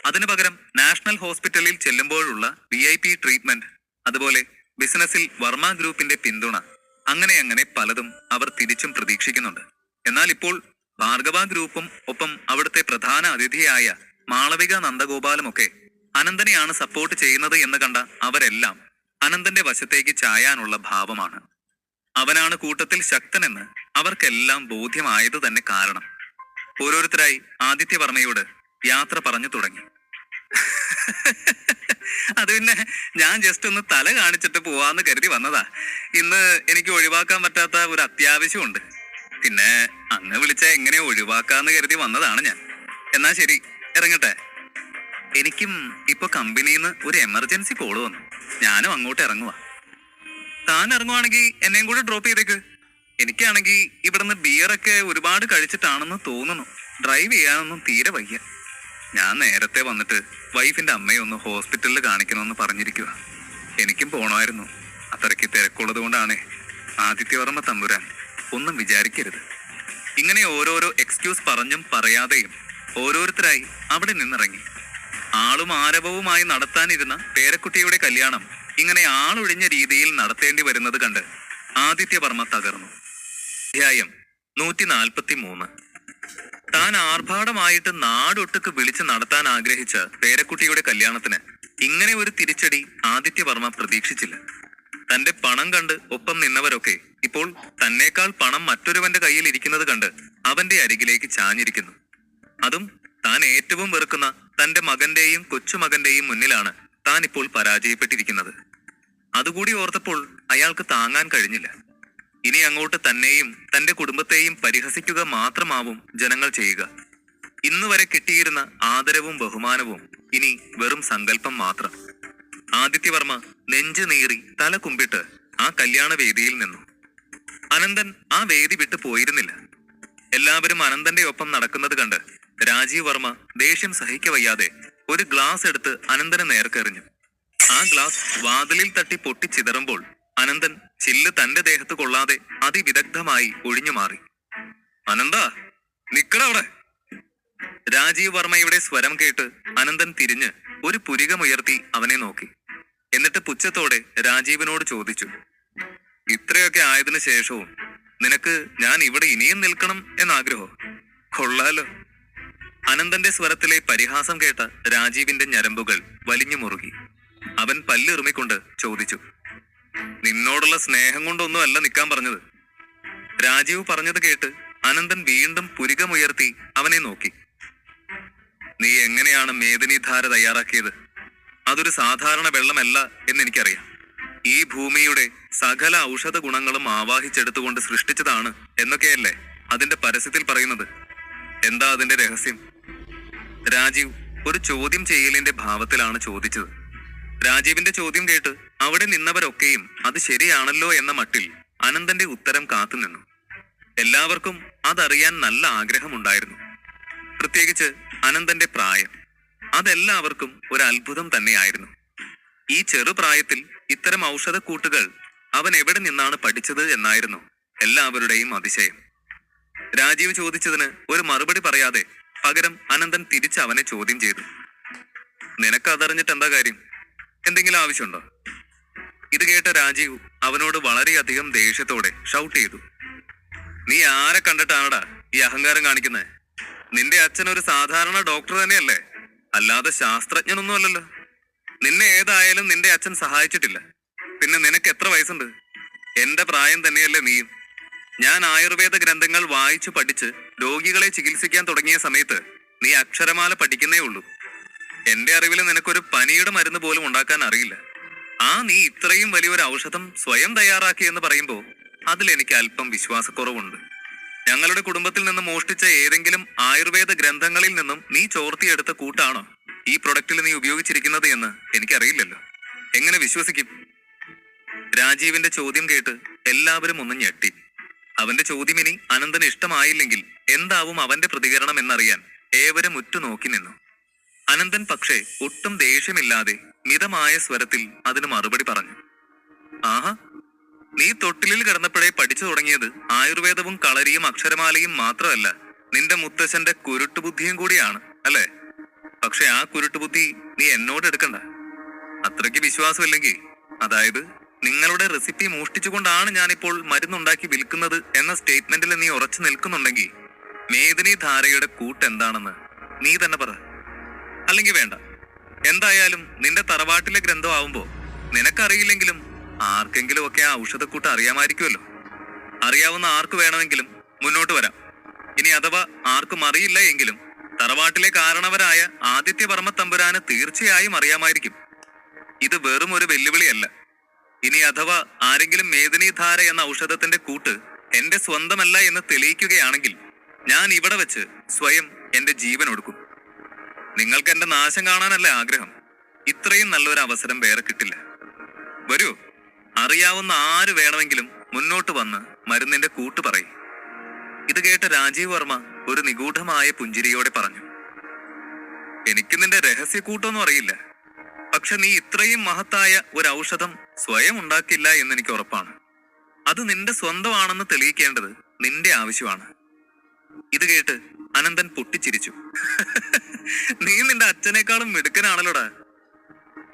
അതിനു പകരം നാഷണൽ ഹോസ്പിറ്റലിൽ ചെല്ലുമ്പോഴുള്ള VIP ട്രീറ്റ്മെന്റ്, അതുപോലെ ബിസിനസ്സിൽ വർമ്മ ഗ്രൂപ്പിന്റെ പിന്തുണ, അങ്ങനെ പലതും അവർ തിരിച്ചും പ്രതീക്ഷിക്കുന്നുണ്ട്. എന്നാൽ ഇപ്പോൾ ഭാർഗവ ഗ്രൂപ്പും ഒപ്പം അവിടുത്തെ പ്രധാന അതിഥിയായ മാളവിക നന്ദഗോപാലുമൊക്കെ അനന്തനെയാണ് സപ്പോർട്ട് ചെയ്യുന്നത് എന്ന് കണ്ട അവരെല്ലാം അനന്തന്റെ വശത്തേക്ക് ചായാനുള്ള ഭാവമാണ്. അവനാണ് കൂട്ടത്തിൽ ശക്തനെന്ന് അവർക്കെല്ലാം ബോധ്യമായത് തന്നെ കാരണം. ഓരോരുത്തരായി ആദിത്യവർമ്മയോട് യാത്ര പറഞ്ഞു തുടങ്ങി. അത് പിന്നെ ഞാൻ ജസ്റ്റ് ഒന്ന് തല കാണിച്ചിട്ട് പോവാന്ന് കരുതി വന്നതാ. ഇന്ന് എനിക്ക് ഒഴിവാക്കാൻ പറ്റാത്ത ഒരു അത്യാവശ്യമുണ്ട്. പിന്നെ അങ്ങ് വിളിച്ച എങ്ങനെ ഒഴിവാക്കാന്ന് കരുതി വന്നതാണ് ഞാൻ. എന്നാ ശരി, ഇറങ്ങട്ടെ. എനിക്കും ഇപ്പൊ കമ്പനിന്ന് ഒരു എമർജൻസി കോള് വന്നു. ഞാനും അങ്ങോട്ട് ഇറങ്ങുവാ. താൻ ഇറങ്ങുവാണെങ്കിൽ എന്നെയും കൂടെ ഡ്രോപ്പ് ചെയ്തേക്ക്. എനിക്കാണെങ്കിൽ ഇവിടുന്ന് ബിയറൊക്കെ ഒരുപാട് കഴിച്ചിട്ടാണെന്ന് തോന്നുന്നു. ഡ്രൈവ് ചെയ്യാനൊന്നും തീരെ വയ്യ. ഞാൻ നേരത്തെ വന്നിട്ട് വൈഫിന്റെ അമ്മയെ ഒന്ന് ഹോസ്പിറ്റലിൽ കാണിക്കണമെന്ന് പറഞ്ഞിരിക്കുക. എനിക്കും പോണമായിരുന്നു. അത്രയ്ക്ക് തിരക്കുള്ളത് കൊണ്ടാണ്. ആദിത്യവർമ്മ തമ്പുരാൻ ഒന്നും വിചാരിക്കരുത്. ഇങ്ങനെ ഓരോരോ എക്സ്ക്യൂസ് പറഞ്ഞും പറയാതെയും ഓരോരുത്തരായി അവിടെ നിന്നിറങ്ങി. ആളും ആരവവുമായി നടത്താനിരുന്ന പേരക്കുട്ടിയുടെ കല്യാണം ഇങ്ങനെ ആളൊഴിഞ്ഞ രീതിയിൽ നടത്തേണ്ടി വരുന്നത് കണ്ട് ആദിത്യവർമ്മ തകർന്നു. അധ്യായം 143. താൻ ആർഭാടമായിട്ട് നാടൊട്ടുക്ക് വിളിച്ച് നടത്താൻ ആഗ്രഹിച്ച പേരക്കുട്ടിയുടെ കല്യാണത്തിന് ഇങ്ങനെ ഒരു തിരിച്ചടി ആദിത്യവർമ്മ പ്രതീക്ഷിച്ചില്ല. തന്റെ പണം കണ്ട് ഒപ്പം നിന്നവരൊക്കെ ഇപ്പോൾ തന്നേക്കാൾ പണം മറ്റൊരുവന്റെ കയ്യിൽ ഇരിക്കുന്നത് കണ്ട് അവന്റെ അരികിലേക്ക് ചാഞ്ഞിരിക്കുന്നു. അതും താൻ ഏറ്റവും വെറുക്കുന്ന തന്റെ മകന്റെയും കൊച്ചുമകന്റെയും മുന്നിലാണ് താൻ ഇപ്പോൾ പരാജയപ്പെട്ടിരിക്കുന്നത്. അതുകൂടി ഓർത്തപ്പോൾ അയാൾക്ക് താങ്ങാൻ കഴിഞ്ഞില്ല. ഇനി അങ്ങോട്ട് തന്നെയും തന്റെ കുടുംബത്തെയും പരിഹസിക്കുക മാത്രമാവും ജനങ്ങൾ ചെയ്യുക. ഇന്നുവരെ കിട്ടിയിരുന്ന ആദരവും ബഹുമാനവും ഇനി വെറും സങ്കല്പം മാത്രം. ആദിത്യവർമ്മ നെഞ്ചു നീറി തല കുമ്പിട്ട് ആ കല്യാണ വേദിയിൽ നിന്നു. അനന്തൻ ആ വേദി വിട്ടു പോയിരുന്നില്ല. എല്ലാവരും അനന്തന്റെ ഒപ്പം നടക്കുന്നത് കണ്ട് രാജീവ് വർമ്മ ദേഷ്യം സഹിക്കവയ്യാതെ ഒരു ഗ്ലാസ് എടുത്ത് അനന്തന് നേർക്കെറിഞ്ഞു. ആ ഗ്ലാസ് വാതിലിൽ തട്ടി പൊട്ടിച്ചിതറുമ്പോൾ അനന്തൻ ചില്ല് തന്റെ ദേഹത്ത് കൊള്ളാതെ അതിവിദഗ്ധമായി ഒഴിഞ്ഞു മാറി. അനന്താ, നിക്കടവിടെ. രാജീവ് വർമ്മയുടെ സ്വരം കേട്ട് അനന്തൻ തിരിഞ്ഞ് ഒരു പുരികമുയർത്തി അവനെ നോക്കി. എന്നിട്ട് പുച്ഛത്തോടെ രാജീവിനോട് ചോദിച്ചു, ഇത്രയൊക്കെ ആയതിനു ശേഷവും നിനക്ക് ഞാൻ ഇവിടെ ഇനിയും നിൽക്കണം എന്നാഗ്രഹോ? കൊള്ളാലോ. അനന്തന്റെ സ്വരത്തിലെ പരിഹാസം കേട്ട രാജീവിന്റെ ഞരമ്പുകൾ വലിഞ്ഞു മുറുകി. അവൻ പല്ലിറുമിക്കൊണ്ട് ചോദിച്ചു, നിന്നോടുള്ള സ്നേഹം കൊണ്ടൊന്നും അല്ല നിൽക്കാൻ പറഞ്ഞത്. രാജീവ് പറഞ്ഞത് കേട്ട് അനന്തൻ വീണ്ടും പുരികമുയർത്തി അവനെ നോക്കി. നീ എങ്ങനെയാണ് മേദിനിധാര തയ്യാറാക്കിയത്? അതൊരു സാധാരണ വെള്ളമല്ല എന്നെനിക്കറിയാം. ഈ ഭൂമിയുടെ സകല ഔഷധ ഗുണങ്ങളും ആവാഹിച്ചെടുത്തുകൊണ്ട് സൃഷ്ടിച്ചതാണ് എന്നൊക്കെയല്ലേ അതിന്റെ പരസ്യത്തിൽ പറയുന്നത്. എന്താ അതിന്റെ രഹസ്യം? രാജീവ് ഒരു ചോദ്യം ചെയ്യലിന്റെ ഭാവത്തിലാണ് ചോദിച്ചത്. രാജീവിന്റെ ചോദ്യം കേട്ട് അവിടെ നിന്നവരൊക്കെയും അത് ശരിയാണല്ലോ എന്ന മട്ടിൽ അനന്തന്റെ ഉത്തരം കാത്തുനിന്നു. എല്ലാവർക്കും അതറിയാൻ നല്ല ആഗ്രഹമുണ്ടായിരുന്നു. പ്രത്യേകിച്ച് അനന്തന്റെ പ്രായം. അതെല്ലാവർക്കും ഒരു അത്ഭുതം തന്നെയായിരുന്നു. ഈ ചെറുപ്രായത്തിൽ ഇത്തരം ഔഷധക്കൂട്ടുകൾ അവൻ എവിടെ നിന്നാണ് പഠിച്ചത് എന്നായിരുന്നു എല്ലാവരുടെയും അതിശയം. രാജീവ് ചോദിച്ചതിന് ഒരു മറുപടി പറയാതെ പകരം അനന്തൻ തിരിച്ച് അവനെ ചോദ്യം ചെയ്തു. നിനക്ക് അതറിഞ്ഞിട്ട് എന്താ കാര്യം? എന്തെങ്കിലും ആവശ്യമുണ്ടോ? ഇത് കേട്ട രാജീവ് അവനോട് വളരെയധികം ദേഷ്യത്തോടെ ഷൗട്ട് ചെയ്തു. നീ ആരെ കണ്ടിട്ടാണടാ ഈ അഹങ്കാരം കാണിക്കുന്നത്? നിന്റെ അച്ഛൻ ഒരു സാധാരണ ഡോക്ടർ തന്നെയല്ലേ, അല്ലാതെ ശാസ്ത്രജ്ഞനൊന്നും അല്ലല്ലോ. നിന്നെ ഏതായാലും നിന്റെ അച്ഛൻ സഹായിച്ചിട്ടില്ല. പിന്നെ നിനക്ക് എത്ര വയസ്സുണ്ട്? എന്റെ പ്രായം തന്നെയല്ലേ നീയും. ഞാൻ ആയുർവേദ ഗ്രന്ഥങ്ങൾ വായിച്ചു പഠിച്ച് രോഗികളെ ചികിത്സിക്കാൻ തുടങ്ങിയ സമയത്ത് നീ അക്ഷരമാല പഠിക്കുന്നേ ഉള്ളൂ. എന്റെ അറിവിൽ നിനക്കൊരു പനിയുടെ മരുന്ന് പോലും ഉണ്ടാക്കാൻ അറിയില്ല. നീ ഇത്രയും വലിയൊരു ഔഷധം സ്വയം തയ്യാറാക്കി എന്ന് പറയുമ്പോൾ അതിലെനിക്ക് അല്പം വിശ്വാസക്കുറവുണ്ട്. ഞങ്ങളുടെ കുടുംബത്തിൽ നിന്ന് മോഷ്ടിച്ച ഏതെങ്കിലും ആയുർവേദ ഗ്രന്ഥങ്ങളിൽ നിന്നും നീ ചോർത്തിയെടുത്ത കൂട്ടാണോ ഈ പ്രൊഡക്റ്റിൽ നീ ഉപയോഗിച്ചിരിക്കുന്നത് എന്ന് എനിക്കറിയില്ലല്ലോ. എങ്ങനെ വിശ്വസിക്കും? രാജീവിന്റെ ചോദ്യം കേട്ട് എല്ലാവരും ഒന്ന് ഞെട്ടി. അവന്റെ ചോദ്യം ഇനി അനന്തന് ഇഷ്ടമായില്ലെങ്കിൽ എന്താവും അവന്റെ പ്രതികരണം എന്നറിയാൻ ഏവരും ഉറ്റുനോക്കി നിന്നു. അനന്തൻ പക്ഷേ ഒട്ടും ദേഷ്യമില്ലാതെ മിതമായ സ്വരത്തിൽ അതിന് മറുപടി പറഞ്ഞു. ആഹാ, നീ തൊട്ടിലിൽ കിടന്നപ്പോഴേ പഠിച്ചു തുടങ്ങിയത് ആയുർവേദവും കളരിയും അക്ഷരമാലയും മാത്രമല്ല, നിന്റെ മുത്തശ്ശന്റെ കുരുട്ടുബുദ്ധിയും കൂടിയാണ് അല്ലേ? പക്ഷെ ആ കുരുട്ടുബുദ്ധി നീ എന്നോട് എടുക്കണ്ട. അത്രയ്ക്ക് വിശ്വാസമില്ലെങ്കിൽ, അതായത് നിങ്ങളുടെ റെസിപ്പി മോഷ്ടിച്ചുകൊണ്ടാണ് ഞാനിപ്പോൾ മരുന്നുണ്ടാക്കി വിൽക്കുന്നത് എന്ന സ്റ്റേറ്റ്മെന്റിൽ നീ ഉറച്ചു നിൽക്കുന്നുണ്ടെങ്കിൽ മേദിനി ധാരയുടെ കൂട്ട് എന്താണെന്ന് നീ തന്നെ പറ. അല്ലെങ്കിൽ വേണ്ട. എന്തായാലും നിന്റെ തറവാട്ടിലെ ഗ്രന്ഥം ആവുമ്പോ നിനക്കറിയില്ലെങ്കിലും ആർക്കെങ്കിലും ഒക്കെ ആ ഔഷധക്കൂട്ട് അറിയാമായിരിക്കുമല്ലോ. അറിയാവുന്ന ആർക്ക് വേണമെങ്കിലും മുന്നോട്ട് വരാം. ഇനി അഥവാ ആർക്കും അറിയില്ല എങ്കിലും തറവാട്ടിലെ കാരണവരായ ആദിത്യവർമ്മ തമ്പുരാന് തീർച്ചയായും അറിയാമായിരിക്കും. ഇത് വെറും ഒരു വെല്ലുവിളിയല്ല. ഇനി അഥവാ ആരെങ്കിലും മേദിനിധാര എന്ന ഔഷധത്തിന്റെ കൂട്ട് എന്റെ സ്വന്തമല്ല എന്ന് തെളിയിക്കുകയാണെങ്കിൽ ഞാൻ ഇവിടെ വെച്ച് സ്വയം എന്റെ ജീവൻ ഒടുക്കും. നിങ്ങൾക്ക് എന്റെ നാശം കാണാനല്ലേ ആഗ്രഹം? ഇത്രയും നല്ലൊരു അവസരം വേറെ കിട്ടില്ല. വരൂ, അറിയാവുന്ന ആര് വേണമെങ്കിലും മുന്നോട്ട് വന്ന് മരുന്നിന്റെ കൂട്ട് പറയും. ഇത് കേട്ട രാജീവ് വർമ്മ ഒരു നിഗൂഢമായ പുഞ്ചിരിയോടെ പറഞ്ഞു, എനിക്ക് നിന്റെ രഹസ്യക്കൂട്ടൊന്നും അറിയില്ല. പക്ഷെ നീ ഇത്രയും മഹത്തായ ഒരു ഔഷധം സ്വയം ഉണ്ടാക്കില്ല എന്ന് എനിക്ക് ഉറപ്പാണ്. അത് നിന്റെ സ്വന്തമാണെന്ന് തെളിയിക്കേണ്ടത് നിന്റെ ആവശ്യമാണ്. ഇത് കേട്ട് അനന്തൻ പൊട്ടിച്ചിരിച്ചു. നീ നിന്റെ അച്ഛനേക്കാളും മിടുക്കനാണല്ലോടാ.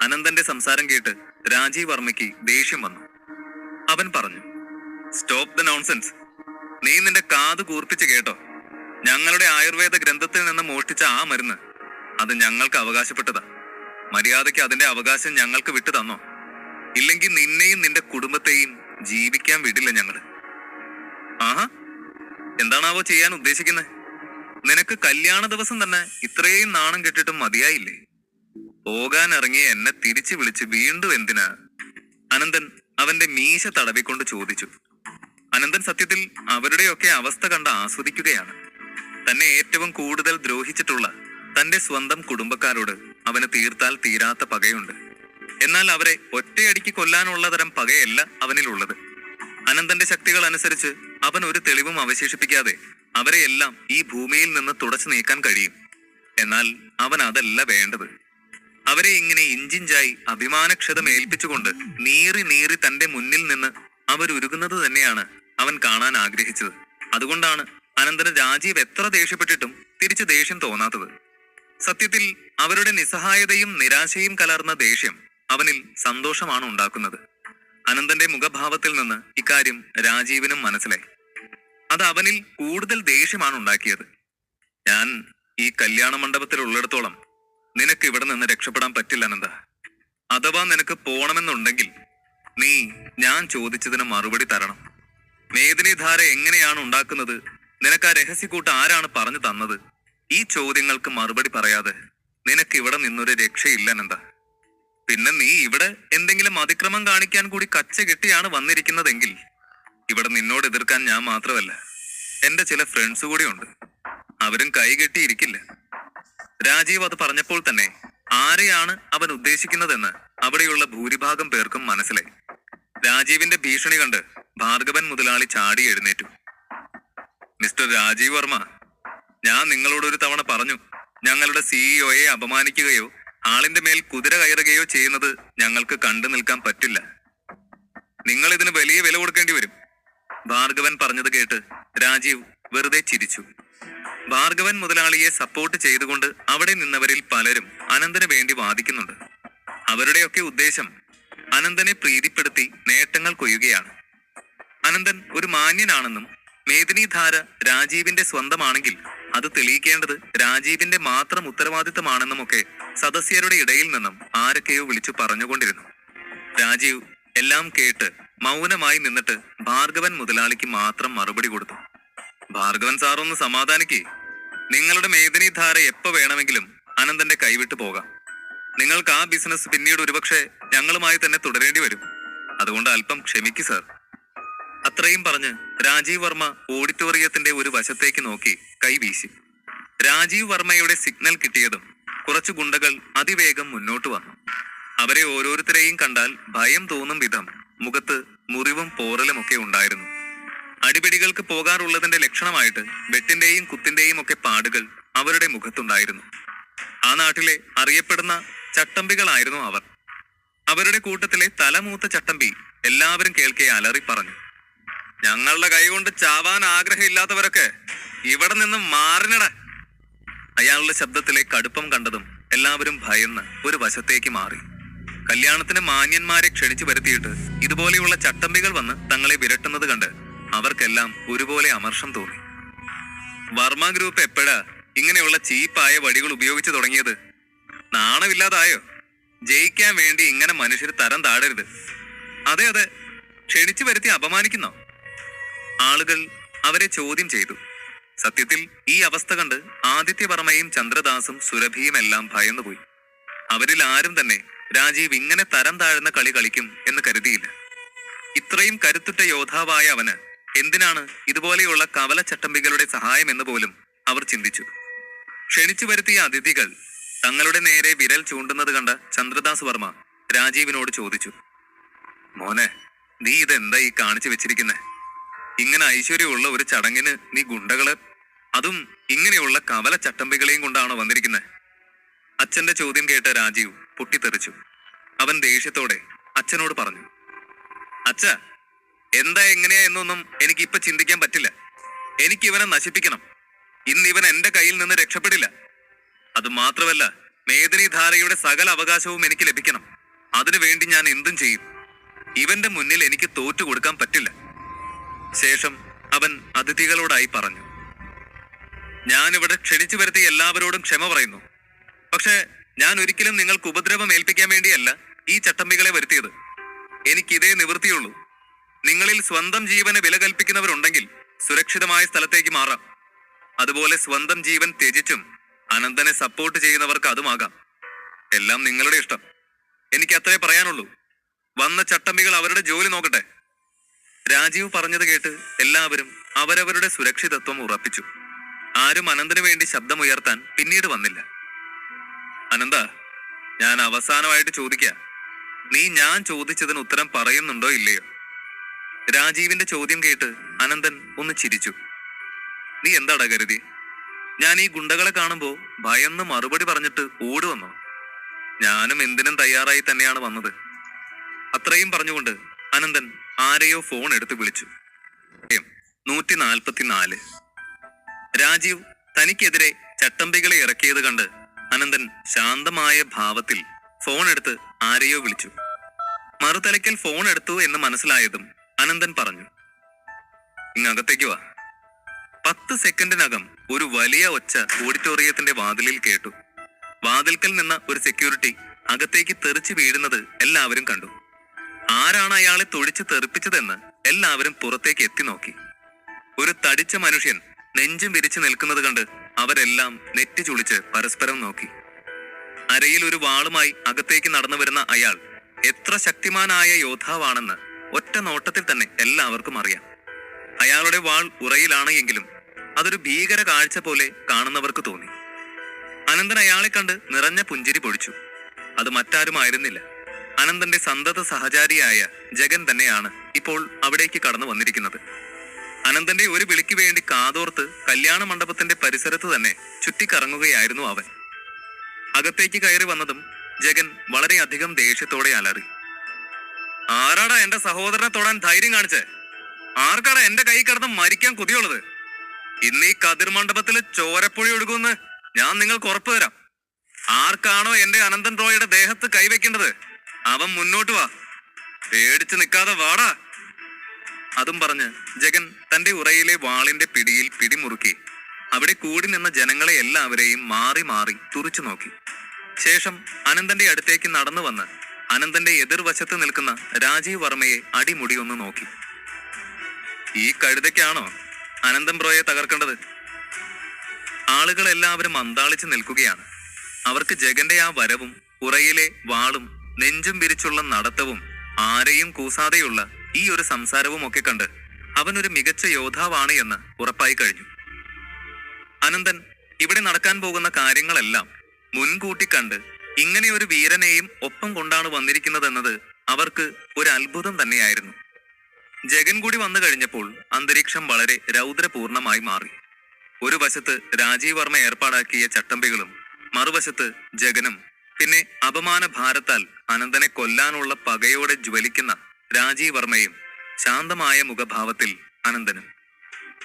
അനന്തന്റെ സംസാരം കേട്ട് രാജീവ് വർമ്മയ്ക്ക് ദേഷ്യം വന്നു. അവൻ പറഞ്ഞു, സ്റ്റോപ്പ് ദ നോൺസെൻസ്. നീ നിന്റെ കാത് കൂർപ്പിച്ച് കേട്ടോ. ഞങ്ങളുടെ ആയുർവേദ ഗ്രന്ഥത്തിൽ നിന്ന് മോഷ്ടിച്ച ആ മരുന്ന് അത് ഞങ്ങൾക്ക് അവകാശപ്പെട്ടതാ. മര്യാദയ്ക്ക് അതിന്റെ അവകാശം ഞങ്ങൾക്ക് വിട്ടു തന്നോ? ഇല്ലെങ്കിൽ നിന്നെയും നിന്റെ കുടുംബത്തെയും ജീവിക്കാൻ വിടില്ല ഞങ്ങള്. ആഹാ, എന്താണാവോ ചെയ്യാൻ ഉദ്ദേശിക്കുന്നത്? നിനക്ക് കല്യാണ ദിവസം തന്നെ ഇത്രയും നാണം കെട്ടിട്ടും മതിയായില്ലേ? പോകാൻ ഇറങ്ങിയ എന്നെ തിരിച്ചു വിളിച്ച് വീണ്ടും എന്തിനാ? അനന്തൻ അവന്റെ മീശ തടവിക്കൊണ്ട് ചോദിച്ചു. അനന്തൻ സത്യത്തിൽ അവരുടെയൊക്കെ അവസ്ഥ കണ്ട് ആസ്വദിക്കുകയാണ്. തന്നെ ഏറ്റവും കൂടുതൽ ദ്രോഹിച്ചിട്ടുള്ള തന്റെ സ്വന്തം കുടുംബക്കാരോട് അവന് തീർത്താൽ തീരാത്ത പകയുണ്ട്. എന്നാൽ അവരെ ഒറ്റയടിക്ക് കൊല്ലാനുള്ള തരം പകയല്ല അവനിലുള്ളത്. അനന്തന്റെ ശക്തികൾ അനുസരിച്ച് അവൻ ഒരു തെളിവും അവശേഷിപ്പിക്കാതെ അവരെയെല്ലാം ഈ ഭൂമിയിൽ നിന്ന് തുടച്ചു നീക്കാൻ കഴിയും. എന്നാൽ അവൻ അതല്ല വേണ്ടത്. അവരെ ഇങ്ങനെ ഇഞ്ചിഞ്ചായി അഭിമാനക്ഷതം ഏൽപ്പിച്ചുകൊണ്ട് നീറി നീറി തന്റെ മുന്നിൽ നിന്ന് അവരുരുകുന്നത് തന്നെയാണ് അവൻ കാണാൻ ആഗ്രഹിച്ചത്. അതുകൊണ്ടാണ് അനന്തന് രാജീവ് എത്ര ദേഷ്യപ്പെട്ടിട്ടും തിരിച്ചു ദേഷ്യം തോന്നാത്തത്. സത്യത്തിൽ അവരുടെ നിസ്സഹായതയും നിരാശയും കലർന്ന ദേഷ്യം അവനിൽ സന്തോഷമാണ് ഉണ്ടാക്കുന്നത്. അനന്തന്റെ മുഖഭാവത്തിൽ നിന്ന് ഇക്കാര്യം രാജീവിനും മനസ്സിലായി. അത് അവനിൽ കൂടുതൽ ദേഷ്യമാണ് ഉണ്ടാക്കിയത്. ഞാൻ ഈ കല്യാണ മണ്ഡപത്തിൽ ഉള്ളിടത്തോളം നിനക്ക് ഇവിടെ നിന്ന് രക്ഷപ്പെടാൻ പറ്റില്ല അനന്ത. അഥവാ നിനക്ക് പോണമെന്നുണ്ടെങ്കിൽ നീ ഞാൻ ചോദിച്ചതിന് മറുപടി തരണം. മേദിനിധാര എങ്ങനെയാണ് ഉണ്ടാക്കുന്നത്? നിനക്ക് ആ രഹസ്യക്കൂട്ട് ആരാണ് പറഞ്ഞു തന്നത്? ഈ ചോദ്യങ്ങൾക്ക് മറുപടി പറയാതെ നിനക്ക് ഇവിടെ നിന്നൊരു രക്ഷയില്ല അനന്ത. പിന്നെ നീ ഇവിടെ എന്തെങ്കിലും അതിക്രമം കാണിക്കാൻ കൂടി കച്ച കെട്ടിയാണ് വന്നിരിക്കുന്നതെങ്കിൽ ഇവിടെ നിന്നോട് എതിർക്കാൻ ഞാൻ മാത്രമല്ല, എന്റെ ചില ഫ്രണ്ട്സ് കൂടിയുണ്ട്. അവരും കൈകെട്ടിയിരിക്കില്ല. രാജീവ് അത് പറഞ്ഞപ്പോൾ തന്നെ ആരെയാണ് അവൻ ഉദ്ദേശിക്കുന്നതെന്ന് അവിടെയുള്ള ഭൂരിഭാഗം പേർക്കും മനസ്സിലായി. രാജീവിന്റെ ഭീഷണി കണ്ട് ഭാർഗവൻ മുതലാളി ചാടി എഴുന്നേറ്റു. മിസ്റ്റർ രാജീവ് വർമ്മ, ഞാൻ നിങ്ങളോടൊരു തവണ പറഞ്ഞു, ഞങ്ങളുടെ സിഇഒയെ അപമാനിക്കുകയോ ആളിന്റെ മേൽ കുതിര കയറുകയോ ചെയ്യുന്നത് ഞങ്ങൾക്ക് കണ്ടു നിൽക്കാൻ പറ്റില്ല. നിങ്ങൾ ഇതിന് വലിയ വില കൊടുക്കേണ്ടി വരും. ഭാർഗവൻ പറഞ്ഞത് കേട്ട് രാജീവ് വെറുതെ ചിരിച്ചു. ഭാർഗവൻ മുതലാളിയെ സപ്പോർട്ട് ചെയ്തുകൊണ്ട് അവിടെ നിന്നവരിൽ പലരും അനന്തന് വേണ്ടി വാദിക്കുന്നുണ്ട്. അവരുടെയൊക്കെ ഉദ്ദേശം അനന്തനെ പ്രീതിപ്പെടുത്തി നേട്ടങ്ങൾ കൊയ്യുകയാണ്. അനന്തൻ ഒരു മാന്യനാണെന്നും മേദിനിധാര രാജീവിന്റെ സ്വന്തമാണെങ്കിൽ അത് തെളിയിക്കേണ്ടത് രാജീവിന്റെ മാത്രം ഉത്തരവാദിത്തമാണെന്നുമൊക്കെ സദസ്യരുടെ ഇടയിൽ നിന്നും ആരൊക്കെയോ വിളിച്ചു പറഞ്ഞുകൊണ്ടിരുന്നു. രാജീവ് എല്ലാം കേട്ട് മൗനമായി നിന്നിട്ട് ഭാർഗവൻ മുതലാളിക്ക് മാത്രം മറുപടി കൊടുത്തു. ഭാർഗവൻ സാറൊന്ന് സമാധാനിക്ക്. നിങ്ങളുടെ മേദിനിധാര എപ്പോ വേണമെങ്കിലും അനന്തന്റെ കൈവിട്ടു പോകാം. നിങ്ങൾക്ക് ആ ബിസിനസ് പിന്നീട് ഒരുപക്ഷെ ഞങ്ങളുമായി തന്നെ തുടരേണ്ടി വരും. അതുകൊണ്ട് അല്പം ക്ഷമിക്കു സാർ. അത്രയും പറഞ്ഞ് രാജീവ് വർമ്മ ഓഡിറ്റോറിയത്തിന്റെ ഒരു വശത്തേക്ക് നോക്കി കൈവീശി. രാജീവ് വർമ്മയുടെ സിഗ്നൽ കിട്ടിയതും കുറച്ചു ഗുണ്ടകൾ അതിവേഗം മുന്നോട്ട് വന്നു. അവരെ ഓരോരുത്തരെയും കണ്ടാൽ ഭയം തോന്നും വിധം മുഖത്ത് മുറിവും പോറലുമൊക്കെ ഉണ്ടായിരുന്നു. അടിപിടികൾക്ക് പോകാറുള്ളതിന്റെ ലക്ഷണമായിട്ട് വെട്ടിന്റെയും കുത്തിന്റെയും ഒക്കെ പാടുകൾ അവരുടെ മുഖത്തുണ്ടായിരുന്നു. ആ നാട്ടിലെ അറിയപ്പെടുന്ന ചട്ടമ്പികളായിരുന്നു അവർ. അവരുടെ കൂട്ടത്തിലെ തലമൂത്ത ചട്ടമ്പി എല്ലാവരും കേൾക്കെ അലറി പറഞ്ഞു. ഞങ്ങളുടെ കൈ കൊണ്ട് ചാവാൻ ആഗ്രഹമില്ലാത്തവരൊക്കെ ഇവിടെ നിന്ന് മാറിനട. അയാളുടെ ശബ്ദത്തിലെ കടുപ്പം കണ്ടതും എല്ലാവരും ഭയന്ന് ഒരു വശത്തേക്ക് മാറി. കല്യാണത്തിന് മാന്യന്മാരെ ക്ഷണിച്ചു വരുത്തിയിട്ട് ഇതുപോലെയുള്ള ചട്ടമ്പികൾ വന്ന് തങ്ങളെ വിരട്ടുന്നത് കണ്ട് അവർക്കെല്ലാം ഒരുപോലെ അമർഷം തോന്നി. വർമ്മ ഗ്രൂപ്പ് എപ്പോഴാ ഇങ്ങനെയുള്ള ചീപ്പായ വടികൾ ഉപയോഗിച്ചു തുടങ്ങിയത്? നാണമില്ലാതായോ? ജയിക്കാൻ വേണ്ടി ഇങ്ങനെ മനുഷ്യർ തരം താഴരുത്. അതെ അതെ, ക്ഷണിച്ചു വരുത്തി അപമാനിക്കുന്നോ? ആളുകൾ അവരെ ചോദ്യം ചെയ്തു. സത്യത്തിൽ ഈ അവസ്ഥ കണ്ട് ആദിത്യവർമ്മയും ചന്ദ്രദാസും സുരഭിയും എല്ലാം ഭയന്നുപോയി. അവരിൽ ആരും തന്നെ രാജീവ് ഇങ്ങനെ തരം താഴ്ന്ന കളി കളിക്കും എന്ന് കരുതിയില്ല. ഇത്രയും കരുത്തുറ്റ യോദ്ധാവായ അവന് എന്തിനാണ് ഇതുപോലെയുള്ള കവല ചട്ടമ്പികളുടെ സഹായം എന്ന് പോലും അവർ ചിന്തിച്ചു. ക്ഷണിച്ചു വരുത്തിയ അതിഥികൾ തങ്ങളുടെ നേരെ വിരൽ ചൂണ്ടുന്നത് കണ്ട ചന്ദ്രദാസ് വർമ്മ രാജീവിനോട് ചോദിച്ചു, മോനെ, നീ ഇതെന്താ ഈ കാണിച്ചു വെച്ചിരിക്കുന്നെ? ഇങ്ങനെ ഐശ്വര്യമുള്ള ഒരു ചടങ്ങിന് നീ ഗുണ്ടകള്, അതും ഇങ്ങനെയുള്ള കവല ചട്ടമ്പികളെയും കൊണ്ടാണോ വന്നിരിക്കുന്നത്? അച്ഛന്റെ ചോദ്യം കേട്ട രാജീവ് പൊട്ടിത്തെറിച്ചു. അവൻ ദേഷ്യത്തോടെ അച്ഛനോട് പറഞ്ഞു, അച്ഛ, എന്താ എങ്ങനെയാ എന്നൊന്നും എനിക്ക് ഇപ്പൊ ചിന്തിക്കാൻ പറ്റില്ല. എനിക്ക് ഇവനെ നശിപ്പിക്കണം. ഇന്ന് ഇവൻ എന്റെ കയ്യിൽ നിന്ന് രക്ഷപ്പെടില്ല. അത് മാത്രമല്ല, മേദിനി ധാരയുടെ സകല അവകാശവും എനിക്ക് ലഭിക്കണം. അതിനു വേണ്ടി ഞാൻ എന്തും ചെയ്യും. ഇവന്റെ മുന്നിൽ എനിക്ക് തോറ്റു കൊടുക്കാൻ പറ്റില്ല. ശേഷം അവൻ അതിഥികളോടായി പറഞ്ഞു, ഞാനിവിടെ ക്ഷണിച്ചു വരുത്തി എല്ലാവരോടും ക്ഷമ പറയുന്നു. പക്ഷെ ഞാൻ ഒരിക്കലും നിങ്ങൾക്ക് ഉപദ്രവം ഏൽപ്പിക്കാൻ വേണ്ടിയല്ല ഈ ചട്ടമ്പികളെ വരുത്തിയത്. എനിക്കിതേ നിവൃത്തിയുള്ളൂ. നിങ്ങളിൽ സ്വന്തം ജീവന് വില കൽപ്പിക്കുന്നവരുണ്ടെങ്കിൽ സുരക്ഷിതമായ സ്ഥലത്തേക്ക് മാറാം. അതുപോലെ സ്വന്തം ജീവൻ ത്യജിച്ചും അനന്തനെ സപ്പോർട്ട് ചെയ്യുന്നവർക്ക് അതുമാകാം. എല്ലാം നിങ്ങളുടെ ഇഷ്ടം. എനിക്ക് അത്രേ പറയാനുള്ളൂ. വന്ന ചട്ടമ്പികൾ അവരുടെ ജോലി നോക്കട്ടെ. രാജീവ് പറഞ്ഞത് കേട്ട് എല്ലാവരും അവരവരുടെ സുരക്ഷിതത്വം ഉറപ്പിച്ചു. ആരും അനന്തന് വേണ്ടി ശബ്ദമുയർത്താൻ പിന്നീട് വന്നില്ല. അനന്ത, ഞാൻ അവസാനമായിട്ട് ചോദിക്കാം, നീ ഞാൻ ചോദിച്ചതിന് ഉത്തരം പറയുന്നുണ്ടോ ഇല്ലയോ? രാജീവിന്റെ ചോദ്യം കേട്ട് അനന്തൻ ഒന്ന് ചിരിച്ചു. നീ എന്താടാ കരുതി? ഞാൻ ഈ ഗുണ്ടകളെ കാണുമ്പോ ഭയന്ന് മറുപടി പറഞ്ഞിട്ട് ഓടുവന്നോ? ഞാനും എന്തിനും തയ്യാറായി തന്നെയാണ് വന്നത്. അത്രയും പറഞ്ഞുകൊണ്ട് അനന്തൻ ആരെയോ ഫോൺ എടുത്ത് വിളിച്ചു. 144. രാജീവ് തനിക്കെതിരെ ചട്ടമ്പികളെ ഇറക്കിയത് കണ്ട് അനന്തൻ ശാന്തമായ ഭാവത്തിൽ ഫോൺ എടുത്ത് ആരെയോ വിളിച്ചു. മറുതലയ്ക്കൽ ഫോൺ എടുത്തു എന്ന് മനസ്സിലായതും അനന്തൻ പറഞ്ഞു, ഇങ്ങകത്തേക്ക് വാ. 10 സെക്കൻഡിനകം ഒരു വലിയ ഒച്ച ഓഡിറ്റോറിയത്തിന്റെ വാതിലിൽ കേട്ടു. വാതിൽക്കൽ നിന്ന ഒരു സെക്യൂരിറ്റി അകത്തേക്ക് തെറിച്ചു വീഴുന്നത് എല്ലാവരും കണ്ടു. ആരാണ് അയാളെ തൊഴിച്ച് തെറിപ്പിച്ചതെന്ന് എല്ലാവരും പുറത്തേക്ക് എത്തി നോക്കി. ഒരു തടിച്ച മനുഷ്യൻ നെഞ്ചും വിരിച്ചു നിൽക്കുന്നത് കണ്ട് അവരെല്ലാം നെറ്റി ചുളിച്ച് പരസ്പരം നോക്കി. അരയിൽ ഒരു വാളുമായി അകത്തേക്ക് നടന്നു വരുന്ന അയാൾ എത്ര ശക്തിമാനായ യോദ്ധാവാണെന്ന് ഒറ്റ നോട്ടത്തിൽ തന്നെ എല്ലാവർക്കും അറിയാം. അയാളുടെ വാൾ ഉറയിലാണ് എങ്കിലും അതൊരു ഭീകര കാഴ്ച പോലെ കാണുന്നവർക്ക് തോന്നി. അനന്തൻ അയാളെ കണ്ട് നിറഞ്ഞ പുഞ്ചിരി പൊഴിച്ചു. അത് മറ്റാരുമായിരുന്നില്ല, അനന്തന്റെ സന്തത സഹചാരിയായ ജഗൻ തന്നെയാണ് ഇപ്പോൾ അവിടേക്ക് കടന്നു വന്നിരിക്കുന്നത്. അനന്തന്റെ ഒരു വിളിക്ക് വേണ്ടി കാതോർത്ത് കല്യാണ മണ്ഡപത്തിന്റെ പരിസരത്ത് തന്നെ ചുറ്റിക്കറങ്ങുകയായിരുന്നു അവൻ. അകത്തേക്ക് കയറി വന്നതും ജഗൻ വളരെയധികം ദേഷ്യത്തോടെ അലറി, ആരാടാ എന്റെ സഹോദരനെ തൊടാൻ ധൈര്യം കാണിച്ചേ? ആർക്കാടാ എന്റെ കൈ കിടന്ന് മരിക്കാൻ കൊതിയുള്ളത്? ഇന്ന് ഈ കതിർ മണ്ഡപത്തില് ചോരപ്പുഴി ഒഴുകുമെന്ന് ഞാൻ നിങ്ങൾക്ക് ഉറപ്പു തരാം. ആർക്കാണോ എന്റെ അനന്തൻ റോയുടെ ദേഹത്ത് കൈവെക്കേണ്ടത് അവൻ മുന്നോട്ട് വാ. പേടിച്ചു നിൽക്കാതെ വാടാ. അതും പറഞ്ഞ് ജഗൻ തന്റെ ഉറയിലെ വാളിന്റെ പിടിയിൽ പിടിമുറുക്കി അവിടെ കൂടി നിന്ന ജനങ്ങളെ എല്ലാവരെയും മാറി മാറി തുറിച്ചു നോക്കി. ശേഷം അനന്തന്റെ അടുത്തേക്ക് നടന്നു വന്ന് അനന്തന്റെ എതിർവശത്ത് നിൽക്കുന്ന രാജീവ് വർമ്മയെ അടിമുടി ഒന്ന് നോക്കി. ഈ കഴുതയ്ക്കാണോ അനന്തൻ ബ്രോയെ തകർക്കേണ്ടത്? ആളുകൾ എല്ലാവരും അന്താളിച്ചു നിൽക്കുകയാണ്. അവർക്ക് ജഗന്റെ ആ വരവും ഉറയിലെ വാളും നെഞ്ചും വിരിച്ചുള്ള നടത്തവും ആരെയും കൂസാതെയുള്ള ഈ ഒരു സംസാരവും ഒക്കെ കണ്ട് അവനൊരു മികച്ച യോദ്ധാവാണ് എന്ന് ഉറപ്പായി കഴിഞ്ഞു. അനന്തൻ ഇവിടെ നടക്കാൻ പോകുന്ന കാര്യങ്ങളെല്ലാം മുൻകൂട്ടി കണ്ട് ഇങ്ങനെ ഒരു വീരനെയും ഒപ്പം കൊണ്ടാണ് വന്നിരിക്കുന്നതെന്നത് അവർക്ക് ഒരു അത്ഭുതം തന്നെയായിരുന്നു. ജഗൻ കൂടി വന്നു കഴിഞ്ഞപ്പോൾ അന്തരീക്ഷം വളരെ രൗദ്രപൂർണമായി മാറി. ഒരു വശത്ത് രാജീവ് വർമ്മ ഏർപ്പാടാക്കിയ ചട്ടമ്പികളും മറുവശത്ത് ജഗനും പിന്നെ അപമാന ഭാരത്താൽ അനന്തനെ കൊല്ലാനുള്ള പകയോടെ ജ്വലിക്കുന്ന രാജീവ് വർമ്മയും ശാന്തമായ മുഖഭാവത്തിൽ അനന്തനും.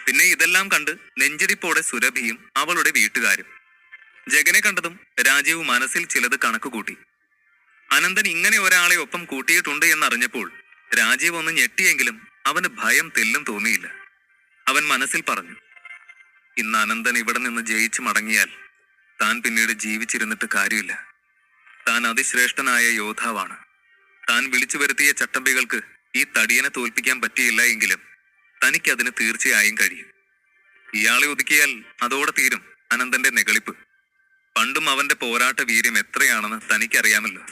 പിന്നെ ഇതെല്ലാം കണ്ട് നെഞ്ചിടിപ്പോടെ സുരഭിയും അവളുടെ വീട്ടുകാരും. ജഗനെ കണ്ടതും രാജീവ് മനസ്സിൽ ചിലത് കണക്കുകൂട്ടി. അനന്തൻ ഇങ്ങനെ ഒരാളെ ഒപ്പം കൂട്ടിയിട്ടുണ്ട് എന്നറിഞ്ഞപ്പോൾ രാജീവ് ഒന്ന് ഞെട്ടിയെങ്കിലും അവന് ഭയം തെല്ലും തോന്നിയില്ല. അവൻ മനസ്സിൽ പറഞ്ഞു, ഇന്ന് അനന്തൻ ഇവിടെ നിന്ന് ജയിച്ചു മടങ്ങിയാൽ താൻ പിന്നീട് ജീവിച്ചിരുന്നിട്ട് കാര്യമില്ല. താൻ അതിശ്രേഷ്ഠനായ യോദ്ധാവാണ്. താൻ വിളിച്ചു വരുത്തിയ ചട്ടമ്പികൾക്ക് ഈ തടിയനെ തോൽപ്പിക്കാൻ പറ്റിയില്ല എങ്കിലും തനിക്കതിന് തീർച്ചയായും കഴിയും. ഇയാളെ ഒതുക്കിയാൽ അതോടെ തീരും അനന്തന്റെ നെകളിപ്പ്. പണ്ടും അവന്റെ പോരാട്ട വീര്യം എത്രയാണെന്ന് തനിക്കറിയാമല്ലോ.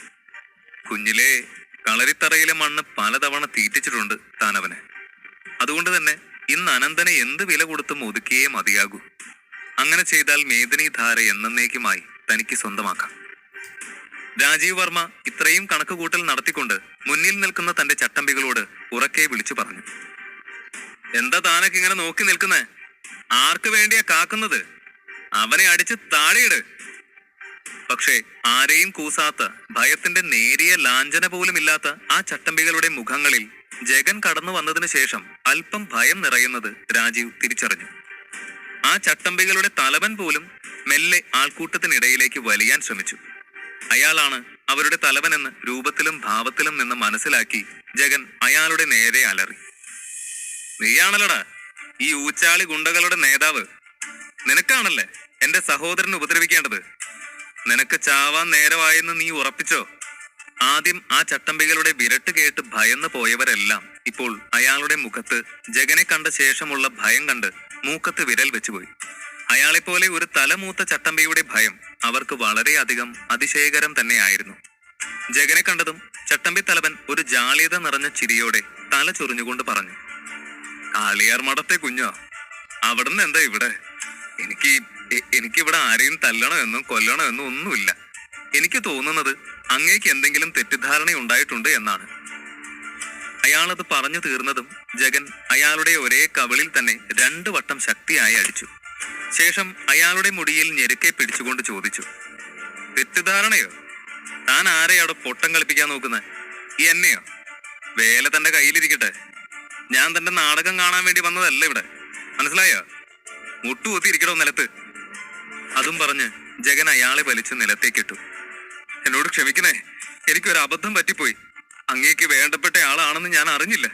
കുഞ്ഞിലെ കളരിത്തറയിലെ മണ്ണ് പലതവണ തീറ്റിച്ചിട്ടുണ്ട് താൻ അവനെ. അതുകൊണ്ട് തന്നെ ഇന്ന് അനന്തനെ എന്ത് വില കൊടുത്തും ഒതുക്കിയേ മതിയാകൂ. അങ്ങനെ ചെയ്താൽ മേദിനി ധാര എന്നേക്കുമായി തനിക്ക് സ്വന്തമാക്കാം. രാജീവ് വർമ്മ ഇത്രയും കണക്കുകൂട്ടൽ നടത്തിക്കൊണ്ട് മുന്നിൽ നിൽക്കുന്ന തന്റെ ചട്ടമ്പികളോട് ഉറക്കെ വിളിച്ചു പറഞ്ഞു, എന്താ താനൊക്കെ ഇങ്ങനെ നോക്കി നിൽക്കുന്നേ? ആർക്ക് വേണ്ടിയാ കാക്കുന്നത്? അവനെ അടിച്ച് താഴെയിട്. പക്ഷേ ആരെയും കൂസാത്ത, ഭയത്തിന്റെ നേരിയ ലാഞ്ചന പോലും ഇല്ലാത്ത ആ ചട്ടമ്പികളുടെ മുഖങ്ങളിൽ ജഗൻ കടന്നു വന്നതിന് ശേഷം അല്പം ഭയം നിറയുന്നത് രാജീവ് തിരിച്ചറിഞ്ഞു. ആ ചട്ടമ്പികളുടെ തലവൻ പോലും മെല്ലെ ആൾക്കൂട്ടത്തിനിടയിലേക്ക് വലിയാൻ ശ്രമിച്ചു. അയാളാണ് അവരുടെ തലവനെന്ന് രൂപത്തിലും ഭാവത്തിലും നിന്ന് മനസ്സിലാക്കി ജഗൻ അയാളുടെ നേരെ അലറി, നീയാണല്ലടാ ഈ ഊച്ചാളി ഗുണ്ടകളുടെ നേതാവ്. നിനക്കാണല്ലേ എന്റെ സഹോദരനെ ഉപദ്രവിക്കേണ്ടത്. നിനക്ക് ചാവാൻ നേരമായെന്ന് നീ ഉറപ്പിച്ചോ? ആദ്യം ആ ചട്ടമ്പികളുടെ വിരട്ട് കേട്ട് ഭയന്ന് പോയവരെല്ലാം ഇപ്പോൾ അയാളുടെ മുഖത്ത് ജഗനെ കണ്ട ശേഷമുള്ള ഭയം കണ്ട് മൂക്കത്ത് വിരൽ വെച്ചുപോയി. അയാളെപ്പോലെ ഒരു തലമൂത്ത ചട്ടമ്പിയുടെ ഭയം അവർക്ക് വളരെയധികം അതിശയകരം തന്നെയായിരുന്നു. ജഗനെ കണ്ടതും ചട്ടമ്പി തലവൻ ഒരു ജാള്യത നിറഞ്ഞ ചിരിയോടെ തല ചൊറിഞ്ഞുകൊണ്ട് പറഞ്ഞു, കാളിയാർ മഠത്തെ കുഞ്ഞോ, അവിടുന്ന് എന്താ ഇവിടെ? എനിക്കിവിടെ ആരെയും തല്ലണോ എന്നും കൊല്ലണോ എന്നും ഒന്നുമില്ല. എനിക്ക് തോന്നുന്നത് അങ്ങേക്ക് എന്തെങ്കിലും തെറ്റിദ്ധാരണ ഉണ്ടായിട്ടുണ്ട് എന്നാണ്. അയാളത് പറഞ്ഞു തീർന്നതും ജഗൻ അയാളുടെ ഒരേ കവിളിൽ തന്നെ 2 വട്ടം ശക്തിയായി അടിച്ചു. ശേഷം അയാളുടെ മുടിയിൽ ഞെരുക്കെ പിടിച്ചുകൊണ്ട് ചോദിച്ചു, തെറ്റിദ്ധാരണയോ? താൻ ആരെയാടോ പൊട്ടം കളിപ്പിക്കാൻ നോക്കുന്നത്? ഈ എന്നെയോ? വേല തന്റെ കയ്യിലിരിക്കട്ടെ. ഞാൻ തന്റെ നാടകം കാണാൻ വേണ്ടി വന്നതല്ല ഇവിടെ, മനസ്സിലായോ? മുട്ടുകൂത്തിയിരിക്കണോ നിലത്ത്. അതും പറഞ്ഞ് ജഗൻ അയാളെ വലിച്ച് നിലത്തേക്കിട്ടു. എന്നോട് ക്ഷമിക്കണേ, എനിക്കൊരു അബദ്ധം പറ്റിപ്പോയി. അങ്ങേക്ക് വേണ്ടപ്പെട്ട ആളാണെന്ന് ഞാൻ അറിഞ്ഞില്ല.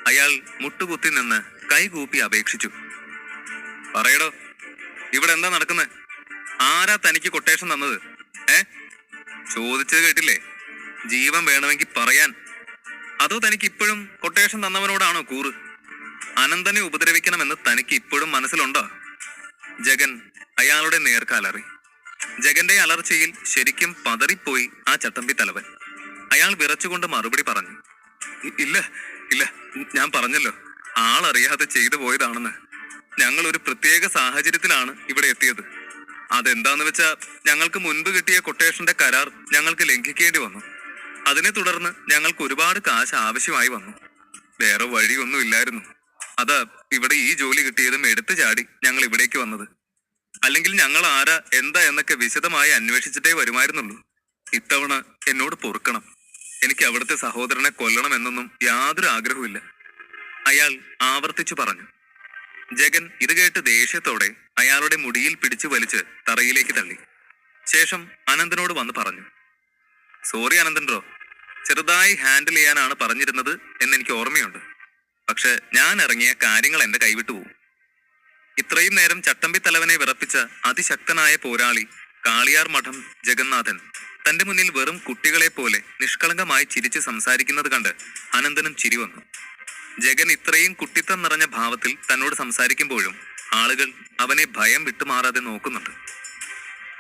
അയാൾ മുട്ടുകുത്തി നിന്ന് കൈകൂപ്പി അപേക്ഷിച്ചു. പറയടോ, ഇവിടെ എന്താ നടക്കുന്നത്? ആരാ തനിക്ക് കൊട്ടേഷൻ തന്നത്? ചോദിച്ചത് കേട്ടില്ലേ? ജീവൻ വേണമെങ്കിൽ പറയാൻ. അതോ തനിക്ക് ഇപ്പോഴും കൊട്ടേഷൻ തന്നവനോടാണോ കൂറ്? അനന്തനെ ഉപദ്രവിക്കണമെന്ന് തനിക്ക് ഇപ്പോഴും മനസ്സിലുണ്ടോ? ജഗൻ അയാളുടെ നേർക്കാലറി. ജഗന്റെ അലർച്ചയിൽ ശരിക്കും പതറിപ്പോയി ആ ചട്ടമ്പി തലവൻ. അയാൾ വിറച്ചുകൊണ്ട് മറുപടി പറഞ്ഞു, ഇല്ല ഇല്ല, ഞാൻ പറഞ്ഞല്ലോ, ആളറിയാതെ ചെയ്തു പോയതാണെന്ന്. ഞങ്ങൾ ഒരു പ്രത്യേക സാഹചര്യത്തിലാണ് ഇവിടെ എത്തിയത്. അതെന്താന്ന് വെച്ചാ ഞങ്ങൾക്ക് മുൻപ് കിട്ടിയ കൊട്ടേഷന്റെ കരാർ ഞങ്ങൾക്ക് ലംഘിക്കേണ്ടി വന്നു. അതിനെ തുടർന്ന് ഞങ്ങൾക്ക് ഒരുപാട് കാശ് ആവശ്യമായി വന്നു. വേറെ വഴിയൊന്നും ഇല്ലായിരുന്നു. അതാ ഇവിടെ ഈ ജോലി കിട്ടിയതും എടുത്തു ചാടി ഞങ്ങൾ ഇവിടേക്ക് വന്നത്. അല്ലെങ്കിൽ ഞങ്ങൾ ആരാ എന്താ എന്നൊക്കെ വിശദമായി അന്വേഷിച്ചിട്ടേ വരുമായിരുന്നുള്ളൂ. ഇത്തവണ എന്നോട് പൊറുക്കണം. എനിക്ക് അവിടുത്തെ സഹോദരനെ കൊല്ലണം എന്നൊന്നും യാതൊരു ആഗ്രഹവുമില്ല, അയാൾ ആവർത്തിച്ചു പറഞ്ഞു. ജഗൻ ഇത് കേട്ട് ദേഷ്യത്തോടെ അയാളുടെ മുടിയിൽ പിടിച്ചു വലിച്ച് തറയിലേക്ക് തള്ളി. ശേഷം അനന്തനോട് വന്ന് പറഞ്ഞു, സോറി അനന്തൻറോ, ചെറുതായി ഹാൻഡിൽ ചെയ്യാനാണ് പറഞ്ഞിരുന്നത് എന്നെനിക്ക് ഓർമ്മയുണ്ട്. പക്ഷെ ഞാൻ ഇറങ്ങിയ കാര്യങ്ങൾ എന്റെ കൈവിട്ടു പോകും. ഇത്രയും നേരം ചട്ടമ്പി തലവനെ വിറപ്പിച്ച അതിശക്തനായ പോരാളി കാളിയാർ മഠം ജഗന്നാഥൻ തന്റെ മുന്നിൽ വെറും കുട്ടികളെ പോലെ നിഷ്കളങ്കമായി ചിരിച്ച് സംസാരിക്കുന്നത് കണ്ട് അനന്തനും ചിരി വന്നു. ജഗൻ ഇത്രയും കുട്ടിത്തം നിറഞ്ഞ ഭാവത്തിൽ തന്നോട് സംസാരിക്കുമ്പോഴും ആളുകൾ അവനെ ഭയം വിട്ടുമാറാതെ നോക്കുന്നുണ്ട്.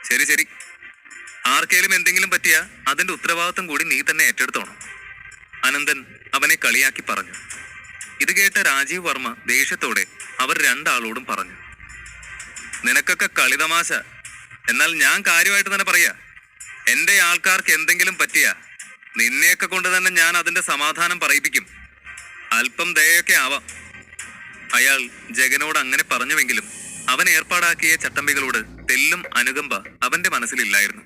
ശരി ശരി, ആർക്കേലും എന്തെങ്കിലും പറ്റിയ അതിന്റെ ഉത്തരവാദിത്വം കൂടി നീ തന്നെ ഏറ്റെടുത്തോണം, അനന്തൻ അവനെ കളിയാക്കി പറഞ്ഞു. ഇത് കേട്ട രാജീവ് വർമ്മ ദേഷ്യത്തോടെ അവർ 2 ആളോടും പറഞ്ഞു, നിനക്കൊക്കെ കളിതമാശ. എന്നാൽ ഞാൻ കാര്യമായിട്ട് തന്നെ പറയാ, എന്റെ ആൾക്കാർക്ക് എന്തെങ്കിലും പറ്റിയ നിന്നെയൊക്കെ കൊണ്ട് തന്നെ ഞാൻ അതിന്റെ സമാധാനം പറയിപ്പിക്കും. അല്പം ദയൊക്കെ ആവാം. അയാൾ ജഗനോട് അങ്ങനെ പറഞ്ഞുവെങ്കിലും അവൻ ഏർപ്പാടാക്കിയ ചട്ടമ്പികളോട് തെല്ലും അനുകമ്പ അവന്റെ മനസ്സിലില്ലായിരുന്നു.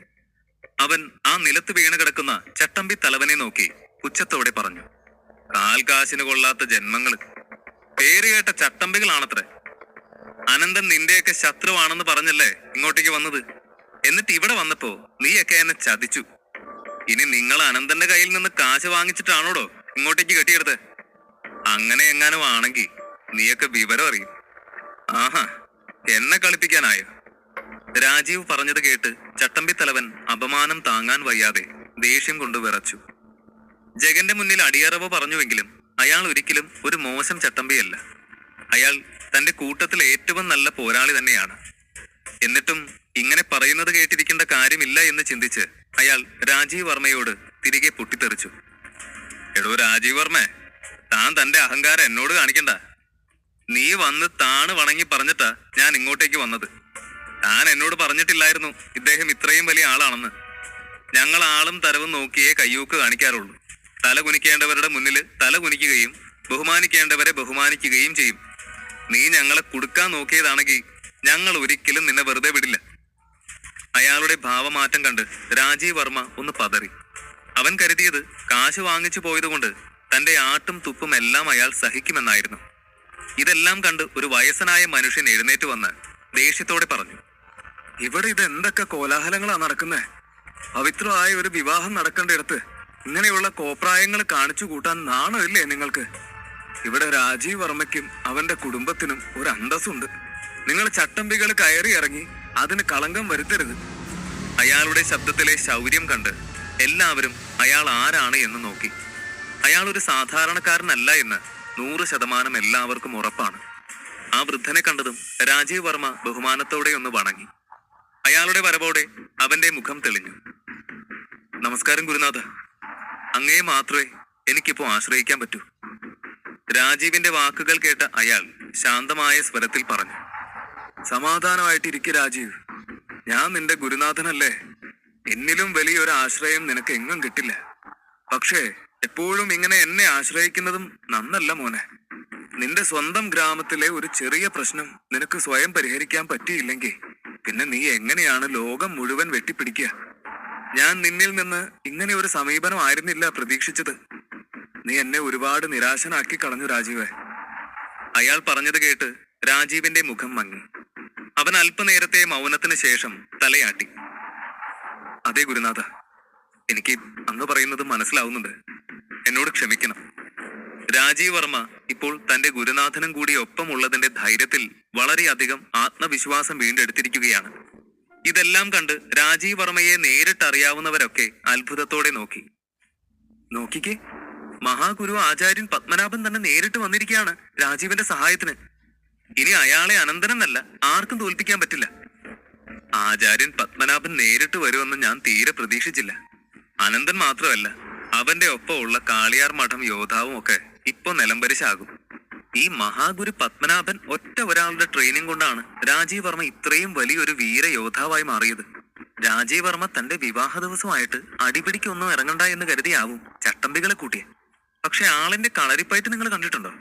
അവൻ ആ നിലത്ത് വീണ് കിടക്കുന്ന ചട്ടമ്പി തലവനെ നോക്കി പുച്ഛത്തോടെ പറഞ്ഞു, കാൽകാശിന് കൊള്ളാത്ത ജന്മങ്ങള്. പേര് കേട്ട ചട്ടമ്പികളാണത്രേ. അനന്തൻ നിന്റെയൊക്കെ ശത്രുവാണെന്ന് പറഞ്ഞല്ലേ ഇങ്ങോട്ടേക്ക് വന്നത്. എന്നിട്ട് ഇവിടെ വന്നപ്പോ നീയൊക്കെ എന്നെ ചതിച്ചു. ഇനി നിങ്ങൾ അനന്തന്റെ കയ്യിൽ നിന്ന് കാശ് വാങ്ങിച്ചിട്ടാണോടോ ഇങ്ങോട്ടേക്ക് കെട്ടിയെടുത്ത്? അങ്ങനെ എങ്ങാനും ആണെങ്കിൽ നീയൊക്കെ വിവരം അറിയും. ആഹാ, എന്നെ കളിപ്പിക്കാനായോ? രാജീവ് പറഞ്ഞത് കേട്ട് ചട്ടമ്പി തലവൻ അപമാനം താങ്ങാൻ വയ്യാതെ ദേഷ്യം കൊണ്ട് വിറച്ചു. ജഗന്റെ മുന്നിൽ അടിയറവ് പറഞ്ഞുവെങ്കിലും അയാൾ ഒരിക്കലും ഒരു മോശം ചട്ടമ്പിയല്ല. അയാൾ തന്റെ കൂട്ടത്തിൽ ഏറ്റവും നല്ല പോരാളി തന്നെയാണ്. എന്നിട്ടും ഇങ്ങനെ പറയുന്നത് കേട്ടിരിക്കേണ്ട കാര്യമില്ല എന്ന് ചിന്തിച്ച് അയാൾ രാജീവ് വർമ്മയോട് തിരികെ പൊട്ടിത്തെറിച്ചു. എടോ രാജീവ് വർമ്മ, താൻ തന്റെ അഹങ്കാരം എന്നോട് കാണിക്കണ്ട. നീ വന്ന് താണ് വണങ്ങി പറഞ്ഞിട്ടാ ഞാൻ ഇങ്ങോട്ടേക്ക് വന്നത്. താൻ എന്നോട് പറഞ്ഞിട്ടില്ലായിരുന്നു ഇദ്ദേഹം ഇത്രയും വലിയ ആളാണെന്ന്. ഞങ്ങൾ ആളും തരവും നോക്കിയേ കയ്യൂക്ക് കാണിക്കാറുള്ളൂ. തല കുനിക്കേണ്ടവരുടെ മുന്നിൽ തല കുനിക്കുകയും ബഹുമാനിക്കേണ്ടവരെ ബഹുമാനിക്കുകയും ചെയ്യും. നീ ഞങ്ങളെ കുടുക്കാൻ നോക്കിയതാണെങ്കിൽ ഞങ്ങൾ ഒരിക്കലും നിന്നെ വെറുതെ വിടില്ല. അയാളുടെ ഭാവമാറ്റം കണ്ട് രാജീവ് വർമ്മ ഒന്ന് പതറി. അവൻ കരുതിയത് കാശ് വാങ്ങിച്ചു പോയതുകൊണ്ട് തന്റെ ആട്ടും തുപ്പും എല്ലാം അയാൾ സഹിക്കുമെന്നായിരുന്നു. ഇതെല്ലാം കണ്ട് ഒരു വയസ്സനായ മനുഷ്യൻ എഴുന്നേറ്റ് വന്ന് ദേഷ്യത്തോടെ പറഞ്ഞു, ഇവിടെ ഇത് എന്തൊക്കെ കോലാഹലങ്ങളാ നടക്കുന്നേ? പവിത്രമായ ഒരു വിവാഹം നടക്കേണ്ടിടത്ത് ഇങ്ങനെയുള്ള കോപ്രായങ്ങൾ കാണിച്ചു കൂട്ടാൻ നാണമില്ലേ നിങ്ങൾക്ക്? ഇവിടെ രാജീവ് വർമ്മയ്ക്കും അവന്റെ കുടുംബത്തിനും ഒരു അന്തസ്സുണ്ട്. നിങ്ങൾ ചട്ടമ്പികൾ കയറി ഇറങ്ങി അതിന് കളങ്കം വരുത്തരുത്. അയാളുടെ ശബ്ദത്തിലെ ശൗര്യം കണ്ട് എല്ലാവരും അയാൾ ആരാണ് എന്ന് നോക്കി. അയാൾ ഒരു സാധാരണക്കാരനല്ല എന്ന് 100% എല്ലാവർക്കും ഉറപ്പാണ്. ആ വൃദ്ധനെ കണ്ടതും രാജീവ് വർമ്മ ബഹുമാനത്തോടെ ഒന്ന് വണങ്ങി. അയാളുടെ വരവോടെ അവന്റെ മുഖം തെളിഞ്ഞു. നമസ്കാരം ഗുരുനാഥ, അങ്ങയെ മാത്രമേ എനിക്കിപ്പോ ആശ്രയിക്കാൻ പറ്റൂ. രാജീവിന്റെ വാക്കുകൾ കേട്ട അയാൾ ശാന്തമായ സ്വരത്തിൽ പറഞ്ഞു, സമാധാനമായിട്ടിരിക്കുക രാജീവ്. ഞാൻ നിന്റെ ഗുരുനാഥനല്ലേ. എന്നിലും വലിയൊരു ആശ്രയം നിനക്ക് എങ്ങും കിട്ടില്ല. പക്ഷേ എപ്പോഴും ഇങ്ങനെ എന്നെ ആശ്രയിക്കുന്നതും നന്നല്ല മോനെ. നിന്റെ സ്വന്തം ഗ്രാമത്തിലെ ഒരു ചെറിയ പ്രശ്നം നിനക്ക് സ്വയം പരിഹരിക്കാൻ പറ്റിയില്ലെങ്കിൽ പിന്നെ നീ എങ്ങനെയാണ് ലോകം മുഴുവൻ വെട്ടിപ്പിടിക്കുക? ഞാൻ നിന്നിൽ നിന്ന് ഇങ്ങനെ ഒരു സമീപനം ആയിരുന്നില്ല പ്രതീക്ഷിച്ചത്. നീ എന്നെ ഒരുപാട് നിരാശനാക്കി കളഞ്ഞു രാജീവേ. അയാൾ പറഞ്ഞത് കേട്ട് രാജീവിന്റെ മുഖം മങ്ങി. അവൻ അല്പനേരത്തെ മൗനത്തിന് ശേഷം തലയാട്ടി. അതെ ഗുരുനാഥ, എനിക്ക് അങ്ങ് പറയുന്നത് മനസ്സിലാവുന്നുണ്ട്. എന്നോട് ക്ഷമിക്കണം. രാജീവ് വർമ്മ ഇപ്പോൾ തന്റെ ഗുരുനാഥനും കൂടി ഒപ്പമുള്ളതിന്റെ ധൈര്യത്തിൽ വളരെയധികം ആത്മവിശ്വാസം വീണ്ടെടുത്തിരിക്കുകയാണ്. ഇതെല്ലാം കണ്ട് രാജീവ് വർമ്മയെ നേരിട്ടറിയാവുന്നവരൊക്കെ അത്ഭുതത്തോടെ നോക്കി. നോക്കിക്കേ, മഹാഗുരു ആചാര്യൻ പത്മനാഭൻ തന്നെ നേരിട്ട് വന്നിരിക്കുകയാണ് രാജീവിന്റെ സഹായത്തിന്. ഇനി അയാളെ അനന്തനെന്നല്ല ആർക്കും തോൽപ്പിക്കാൻ പറ്റില്ല. ആചാര്യൻ പത്മനാഭൻ നേരിട്ട് വരുമെന്ന് ഞാൻ തീരെ പ്രതീക്ഷിച്ചില്ല. അനന്തൻ മാത്രമല്ല, അവന്റെ ഒപ്പമുള്ള കാളിയാർ മഠം യോദ്ധാവും ഒക്കെ ഇപ്പൊ നിലംപരിശാകും. ഈ മഹാഗുരു പത്മനാഭൻ ഒറ്റ ഒരാളുടെ ട്രെയിനിങ് കൊണ്ടാണ് രാജീവ് വർമ്മ ഇത്രയും വലിയൊരു വീര യോദ്ധാവായി മാറിയത്. രാജീവ് വർമ്മ തന്റെ വിവാഹ ദിവസമായിട്ട് അടിപിടിക്കൊന്നും ഇറങ്ങണ്ട എന്ന് കരുതിയാവും ചട്ടമ്പികളെ കൂട്ടിയെ. പക്ഷെ ആളിന്റെ കളരിപ്പയറ്റ് നിങ്ങൾ കണ്ടിട്ടുണ്ടോ?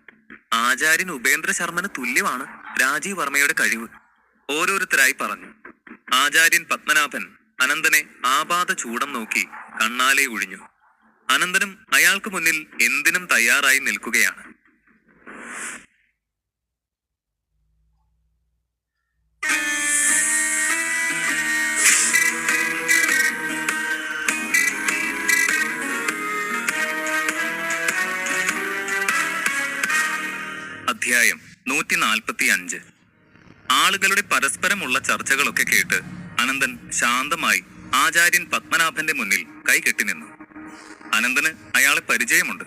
ആചാര്യൻ ഉപേന്ദ്ര ശർമ്മന് തുല്യമാണ് രാജീവ് വർമ്മയുടെ കഴിവ്. ഓരോരുത്തരായി പറഞ്ഞു. ആചാര്യൻ പത്മനാഭൻ അനന്തനെ ആപാത ചൂടം നോക്കി കണ്ണാലെ ഒഴിഞ്ഞു. അനന്തനും അയാൾക്ക് മുന്നിൽ എന്തിനും തയ്യാറായി നിൽക്കുകയാണ്. അധ്യായം 145. ആളുകളുടെ പരസ്പരമുള്ള ചർച്ചകളൊക്കെ കേട്ട് അനന്തൻ ശാന്തമായി ആചാര്യൻ പത്മനാഭന്റെ മുന്നിൽ കൈകെട്ടി നിന്നു. അനന്തന് അയാളെ പരിചയമുണ്ട്.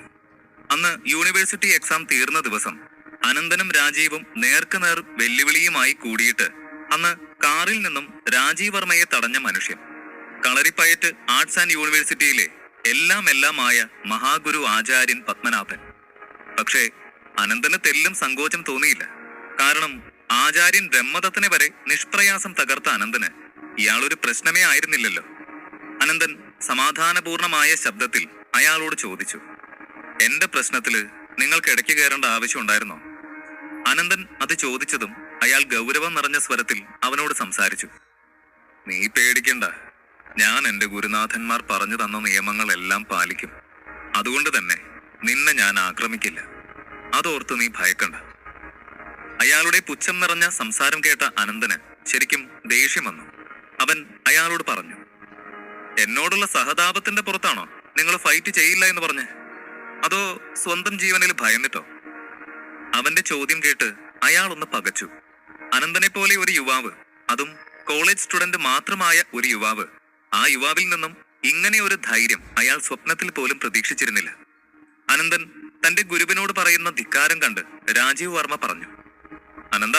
അന്ന് യൂണിവേഴ്സിറ്റി എക്സാം തീർന്ന ദിവസം അനന്തനും രാജീവും നേർക്കുനേർ വെല്ലുവിളിയുമായി കൂടിയിട്ട് അന്ന് കാറിൽ നിന്നും രാജീവ് വർമ്മയെ തടഞ്ഞ മനുഷ്യൻ, കളരിപ്പയറ്റ് ആർട്സ് ആൻഡ് യൂണിവേഴ്സിറ്റിയിലെ എല്ലാമായ മഹാഗുരു ആചാര്യൻ പത്മനാഭൻ. പക്ഷേ അനന്തന് തെല്ലും സങ്കോചം തോന്നിയില്ല. കാരണം ആചാര്യൻ ബ്രഹ്മദത്തനെ വരെ നിഷ്പ്രയാസം തകർത്ത അനന്തന് ഇയാളൊരു പ്രശ്നമേ ആയിരുന്നില്ലല്ലോ. അനന്തൻ സമാധാനപൂർണമായ ശബ്ദത്തിൽ അയാളോട് ചോദിച്ചു, എന്റെ പ്രശ്നത്തില് നിങ്ങൾക്ക് ഇടയ്ക്ക് കയറേണ്ട ആവശ്യം ഉണ്ടായിരുന്നോ? അനന്തൻ അത് ചോദിച്ചതും അയാൾ ഗൗരവം നിറഞ്ഞ സ്വരത്തിൽ അവനോട് സംസാരിച്ചു. നീ പേടിക്കണ്ട, ഞാൻ എന്റെ ഗുരുനാഥന്മാർ പറഞ്ഞു തന്ന നിയമങ്ങളെല്ലാം പാലിക്കും. അതുകൊണ്ട് തന്നെ നിന്നെ ഞാൻ ആക്രമിക്കില്ല. അതോർത്ത് നീ ഭയക്കണ്ട. അയാളുടെ പുച്ഛം നിറഞ്ഞ സംസാരം കേട്ട അനന്തന് ശരിക്കും ദേഷ്യം വന്നു. അവൻ അയാളോട് പറഞ്ഞു, എന്നോടുള്ള സഹതാപത്തിന്റെ പുറത്താണോ നിങ്ങൾ ഫൈറ്റ് ചെയ്യില്ല എന്ന് പറഞ്ഞ്? അതോ സ്വന്തം ജീവനിൽ ഭയന്നിട്ടോ? അവന്റെ ചോദ്യം കേട്ട് അയാൾ ഒന്ന് പകച്ചു. അനന്തനെ പോലെ ഒരു യുവാവ്, അതും കോളേജ് സ്റ്റുഡന്റ് മാത്രമായ ഒരു യുവാവ്, ആ യുവാവിൽ നിന്നും ഇങ്ങനെ ഒരു ധൈര്യം അയാൾ സ്വപ്നത്തിൽ പോലും പ്രതീക്ഷിച്ചിരുന്നില്ല. അനന്തൻ തന്റെ ഗുരുവിനോട് പറയുന്ന ധിക്കാരം കണ്ട് രാജീവ് വർമ്മ പറഞ്ഞു, അനന്ത,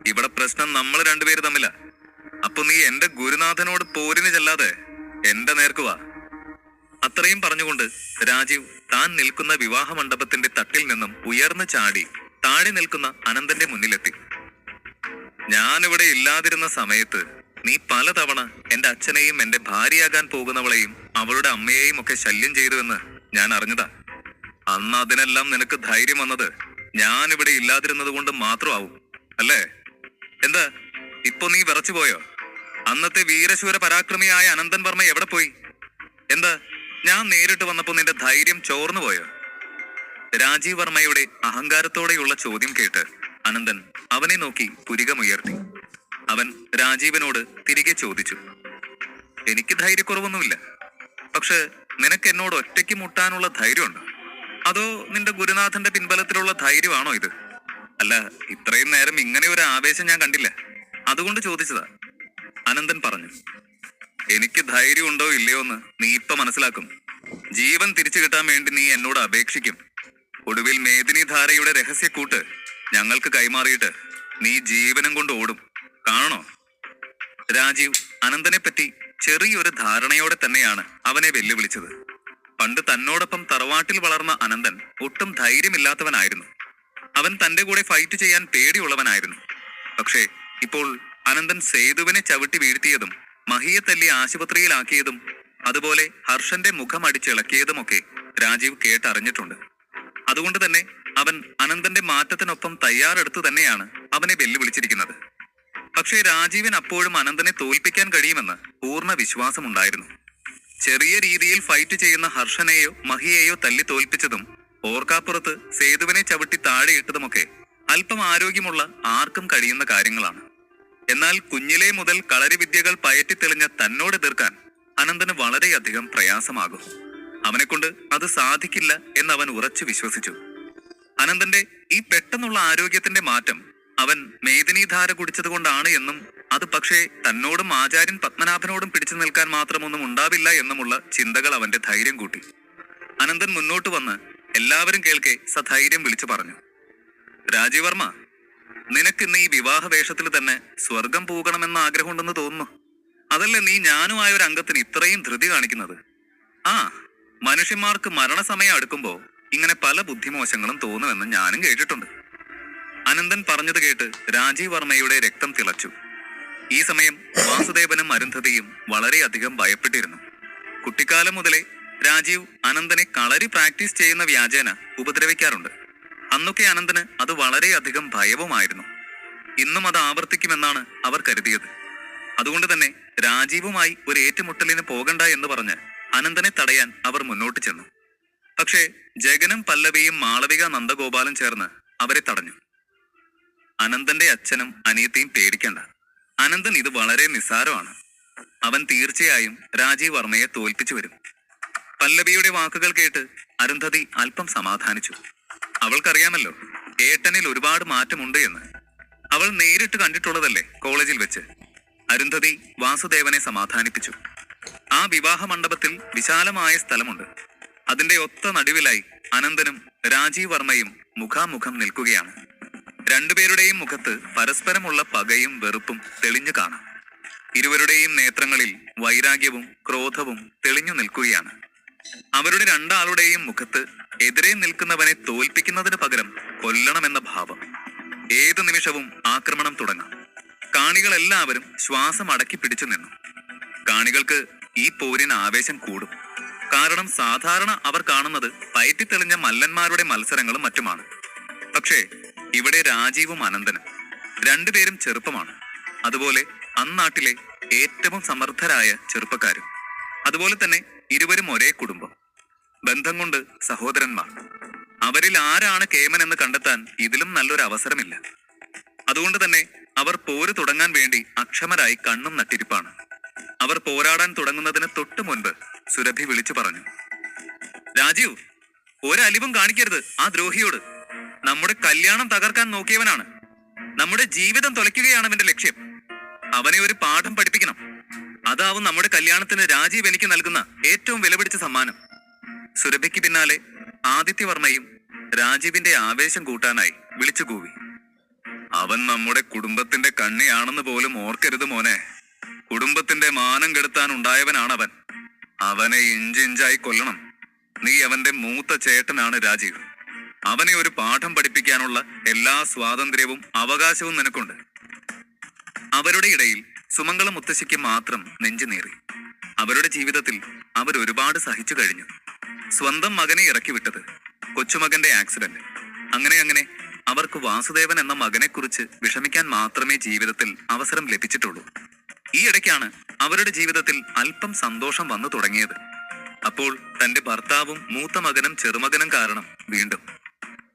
ഇവിടെ പ്രശ്നം നമ്മൾ രണ്ടുപേര് തമ്മിലാ. അപ്പൊ നീ എന്റെ ഗുരുനാഥനോട് പോരിന് ചെല്ലാതെ എന്റെ നേർക്കുവാ. അത്രയും പറഞ്ഞുകൊണ്ട് രാജീവ് താൻ നിൽക്കുന്ന വിവാഹ മണ്ഡപത്തിന്റെ തട്ടിൽ നിന്നും ഉയർന്നു ചാടി താഴെ നിൽക്കുന്ന അനന്തന്റെ മുന്നിലെത്തി. ഞാനിവിടെ ഇല്ലാതിരുന്ന സമയത്ത് നീ പലതവണ എന്റെ അച്ഛനെയും എന്റെ ഭാര്യയാകാൻ പോകുന്നവളെയും അവളുടെ അമ്മയെയും ഒക്കെ ശല്യം ചെയ്തുവെന്ന് ഞാൻ അറിഞ്ഞതാ. അന്ന് അതിനെല്ലാം നിനക്ക് ധൈര്യം വന്നത് ഞാനിവിടെ ഇല്ലാതിരുന്നത് കൊണ്ട് മാത്രമാവും അല്ലേ? എന്താ ഇപ്പൊ നീ വിറച്ചു പോയോ? അന്നത്തെ വീരശൂര പരാക്രമിയായ അനന്തൻ വർമ്മ എവിടെ പോയി? എന്താ ഞാൻ നേരിട്ട് വന്നപ്പോ നിന്റെ ധൈര്യം ചോർന്നു പോയോ? രാജീവ് വർമ്മയുടെ അഹങ്കാരത്തോടെയുള്ള ചോദ്യം കേട്ട് അനന്തൻ അവനെ നോക്കി പുരികമുയർത്തി. അവൻ രാജീവിനോട് തിരികെ ചോദിച്ചു, എനിക്ക് ധൈര്യക്കുറവൊന്നുമില്ല. പക്ഷെ നിനക്ക് എന്നോട് ഒറ്റയ്ക്ക് മുട്ടാനുള്ള ധൈര്യമുണ്ടോ? അതോ നിന്റെ ഗുരുനാഥന്റെ പിൻബലത്തിലുള്ള ധൈര്യമാണോ ഇത്? അല്ല, ഇത്രയും നേരം ഇങ്ങനെ ഒരു ആവേശം ഞാൻ കണ്ടില്ല, അതുകൊണ്ട് ചോദിച്ചതാ. അനന്തൻ പറഞ്ഞു, എനിക്ക് ധൈര്യം ഉണ്ടോ ഇല്ലയോ എന്ന് നീ ഇപ്പൊ മനസ്സിലാക്കും. ജീവൻ തിരിച്ചു കിട്ടാൻ വേണ്ടി നീ എന്നോട് അപേക്ഷിക്കും. ഒടുവിൽ മേദിനി ധാരയുടെ രഹസ്യക്കൂട്ട് ഞങ്ങൾക്ക് കൈമാറിയിട്ട് നീ ജീവനം കൊണ്ട് ഓടും. കാണണോ? രാജീവ് അനന്തനെ പറ്റി ചെറിയൊരു ധാരണയോടെ തന്നെയാണ് അവനെ വെല്ലുവിളിച്ചത്. പണ്ട് തന്നോടൊപ്പം തറവാട്ടിൽ വളർന്ന അനന്തൻ ഒട്ടും ധൈര്യമില്ലാത്തവനായിരുന്നു. അവൻ തന്റെ കൂടെ ഫൈറ്റ് ചെയ്യാൻ പേടിയുള്ളവനായിരുന്നു. പക്ഷേ ഇപ്പോൾ അനന്തൻ സേതുവിനെ ചവിട്ടി വീഴ്ത്തിയതും മഹിയെ തല്ലി ആശുപത്രിയിലാക്കിയതും അതുപോലെ ഹർഷന്റെ മുഖം അടിച്ചിളക്കിയതുമൊക്കെ രാജീവ് കേട്ടറിഞ്ഞിട്ടുണ്ട്. അതുകൊണ്ട് തന്നെ അവൻ അനന്തന്റെ മാറ്റത്തിനൊപ്പം തയ്യാറെടുത്തു തന്നെയാണ് അവനെ വെല്ലുവിളിച്ചിരിക്കുന്നത്. പക്ഷേ രാജീവിന് അപ്പോഴും അനന്തനെ തോൽപ്പിക്കാൻ കഴിയുമെന്ന് പൂർണ്ണ വിശ്വാസമുണ്ടായിരുന്നു. ചെറിയ രീതിയിൽ ഫൈറ്റ് ചെയ്യുന്ന ഹർഷനെയോ മഹിയെയോ തല്ലി തോൽപ്പിച്ചതും ഓർക്കാപ്പുറത്ത് സേതുവിനെ ചവിട്ടി താഴെയിട്ടതുമൊക്കെ അല്പം ആരോഗ്യമുള്ള ആർക്കും കഴിയുന്ന കാര്യങ്ങളാണ്. എന്നാൽ കുഞ്ഞിലേ മുതൽ കളരി വിദ്യകൾ പയറ്റിത്തെളിഞ്ഞ തന്നോട് എതിർക്കാൻ അനന്തന് വളരെയധികം പ്രയാസമാകും. അവനെക്കൊണ്ട് അത് സാധിക്കില്ല എന്നവൻ ഉറച്ചു വിശ്വസിച്ചു. അനന്തന്റെ ഈ പെട്ടെന്നുള്ള ആരോഗ്യത്തിന്റെ മാറ്റം അവൻ മേദിനീധാര കുടിച്ചത് കൊണ്ടാണ് എന്നും അത് പക്ഷേ തന്നോടും ആചാര്യൻ പത്മനാഭനോടും പിടിച്ചു നിൽക്കാൻ മാത്രമൊന്നും ഉണ്ടാവില്ല എന്നുമുള്ള ചിന്തകൾ അവന്റെ ധൈര്യം കൂട്ടി. അനന്തൻ മുന്നോട്ട് വന്ന് എല്ലാവരും കേൾക്കെ സധൈര്യം വിളിച്ചു പറഞ്ഞു, രാജീവ് വർമ്മ, നിനക്കിന്ന് ഈ വിവാഹ വേഷത്തിൽ തന്നെ സ്വർഗം പോകണമെന്ന ആഗ്രഹമുണ്ടെന്ന് തോന്നുന്നു. അതല്ലേ നീ ഞാനുമായ ഒരു അംഗത്തിന് ഇത്രയും ധൃതി കാണിക്കുന്നത്? ആ, മനുഷ്യന്മാർക്ക് മരണസമയം അടുക്കുമ്പോ ഇങ്ങനെ പല ബുദ്ധിമോശങ്ങളും തോന്നുമെന്ന് ഞാനും കേട്ടിട്ടുണ്ട്. അനന്തൻ പറഞ്ഞത് കേട്ട് രാജീവ് വർമ്മയുടെ രക്തം തിളച്ചു. ഈ സമയം വാസുദേവനും അരുന്ധതിയും വളരെയധികം ഭയപ്പെട്ടിരുന്നു. കുട്ടിക്കാലം മുതലേ രാജീവ് അനന്തനെ കളരി പ്രാക്ടീസ് ചെയ്യുന്ന വ്യാജേന ഉപദ്രവിക്കാറുണ്ട്. അന്നൊക്കെ അനന്തന് അത് വളരെയധികം ഭയവുമായിരുന്നു. ഇന്നും അത് ആവർത്തിക്കുമെന്നാണ് അവർ കരുതിയത്. അതുകൊണ്ട് തന്നെ രാജീവുമായി ഒരു ഏറ്റുമുട്ടലിന് പോകണ്ട എന്ന് പറഞ്ഞ് അനന്തനെ തടയാൻ അവർ മുന്നോട്ട് ചെന്നു. പക്ഷേ ജഗനും പല്ലവിയും മാളവിക നന്ദഗോപാലും ചേർന്ന് അവരെ തടഞ്ഞു. അനന്തന്റെ അച്ഛനും അനിയത്തിയും പേടിക്കണ്ട. അനന്തൻ ഇത് വളരെ നിസ്സാരമാണ്. അവൻ തീർച്ചയായും രാജീവ് വർമ്മയെ തോൽപ്പിച്ചു വരും. പല്ലവിയുടെ വാക്കുകൾ കേട്ട് അരുന്ധതി അല്പം സമാധാനിച്ചു. അവൾക്കറിയാമല്ലോ ഏട്ടനിൽ ഒരുപാട് മാറ്റമുണ്ട് എന്ന്. അവൾ നേരിട്ട് കണ്ടിട്ടുള്ളതല്ലേ കോളേജിൽ വെച്ച്. അരുന്ധതി വാസുദേവനെ സമാധാനിപ്പിച്ചു. ആ വിവാഹ മണ്ഡപത്തിൽ വിശാലമായ സ്ഥലമുണ്ട്. അതിന്റെ ഒത്ത നടുവിലായി അനന്തനും രാജീവ് വർമ്മയും മുഖാമുഖം നിൽക്കുകയാണ്. രണ്ടുപേരുടെയും മുഖത്ത് പരസ്പരമുള്ള പകയും വെറുപ്പും തെളിഞ്ഞു കാണാം. ഇരുവരുടെയും നേത്രങ്ങളിൽ വൈരാഗ്യവും ക്രോധവും തെളിഞ്ഞു നിൽക്കുകയാണ്. അവരുടെ രണ്ടാളുടെയും മുഖത്ത് എതിരെ നിൽക്കുന്നവനെ തോൽപ്പിക്കുന്നതിന് പകരം കൊല്ലണമെന്ന ഭാവം. ഏതു നിമിഷവും ആക്രമണം തുടങ്ങാം. കാണികളെല്ലാവരും ശ്വാസം അടക്കി പിടിച്ചു നിന്നു. കാണികൾക്ക് ഈ പോരിന് ആവേശം കൂടും. കാരണം സാധാരണ അവർ കാണുന്നത് പയറ്റിത്തെളിഞ്ഞ മല്ലന്മാരുടെ മത്സരങ്ങളും മറ്റുമാണ്. പക്ഷേ ഇവിടെ രാജീവും അനന്തനും രണ്ടുപേരും ചെറുപ്പമാണ്. അതുപോലെ അന്നാട്ടിലെ ഏറ്റവും സമർത്ഥരായ ചെറുപ്പക്കാരും. അതുപോലെ തന്നെ ഇരുവരും ഒരേ കുടുംബം. ബന്ധം കൊണ്ട് സഹോദരന്മാർ. അവരിൽ ആരാണ് കേമൻ എന്ന് കണ്ടെത്താൻ ഇതിലും നല്ലൊരു അവസരമില്ല. അതുകൊണ്ട് തന്നെ അവർ പോര് തുടങ്ങാൻ വേണ്ടി അക്ഷമരായി കണ്ണും നട്ടിരിപ്പാണ്. അവർ പോരാടാൻ തുടങ്ങുന്നതിന് തൊട്ടു മുൻപ് സുരഭി വിളിച്ചു പറഞ്ഞു, രാജീവ്, ഒരലിവും കാണിക്കരുത് ആ ദ്രോഹിയോട്. നമ്മുടെ കല്യാണം തകർക്കാൻ നോക്കിയവനാണ്. നമ്മുടെ ജീവിതം തുലയ്ക്കുകയാണ് അവന്റെ ലക്ഷ്യം. അവനെ ഒരു പാഠം പഠിപ്പിക്കണം. അതാവും നമ്മുടെ കല്യാണത്തിന് രാജീവ് എനിക്ക് നൽകുന്ന ഏറ്റവും വിലപിടിച്ച സമ്മാനം. സുരഭിക്ക് പിന്നാലെ ആദിത്യവർമ്മയും രാജീവിന്റെ ആവേശം കൂട്ടാനായി വിളിച്ചു കൂവി. അവൻ നമ്മുടെ കുടുംബത്തിന്റെ കണ്ണിയാണെന്ന് പോലും ഓർക്കരുത് മോനെ. കുടുംബത്തിന്റെ മാനം കെടുത്താൻ ഉണ്ടായവനാണവൻ. അവനെ ഇഞ്ചിഞ്ചായി കൊല്ലണം. നീ അവന്റെ മൂത്ത ചേട്ടനാണ് രാജീവ്. അവനെ ഒരു പാഠം പഠിപ്പിക്കാനുള്ള എല്ലാ സ്വാതന്ത്ര്യവും അവകാശവും നിനക്കുണ്ട്. അവരുടെ ഇടയിൽ സുമംഗള മുത്തശ്ശിക്ക് മാത്രം നെഞ്ചുനീറി. അവരുടെ ജീവിതത്തിൽ അവരൊരുപാട് സഹിച്ചു കഴിഞ്ഞു. സ്വന്തം മകനെ ഇറക്കി വിട്ടത്, കൊച്ചുമകന്റെ ആക്സിഡന്റ്, അങ്ങനെ അവർക്ക് വാസുദേവൻ എന്ന മകനെക്കുറിച്ച് വിഷമിക്കാൻ മാത്രമേ ജീവിതത്തിൽ അവസരം ലഭിച്ചിട്ടുള്ളൂ. ഈ ഇടയ്ക്കാണ് അവരുടെ ജീവിതത്തിൽ അല്പം സന്തോഷം വന്നു തുടങ്ങിയത്. അപ്പോൾ തന്റെ ഭർത്താവും മൂത്ത മകനും ചെറുമകനും കാരണം വീണ്ടും.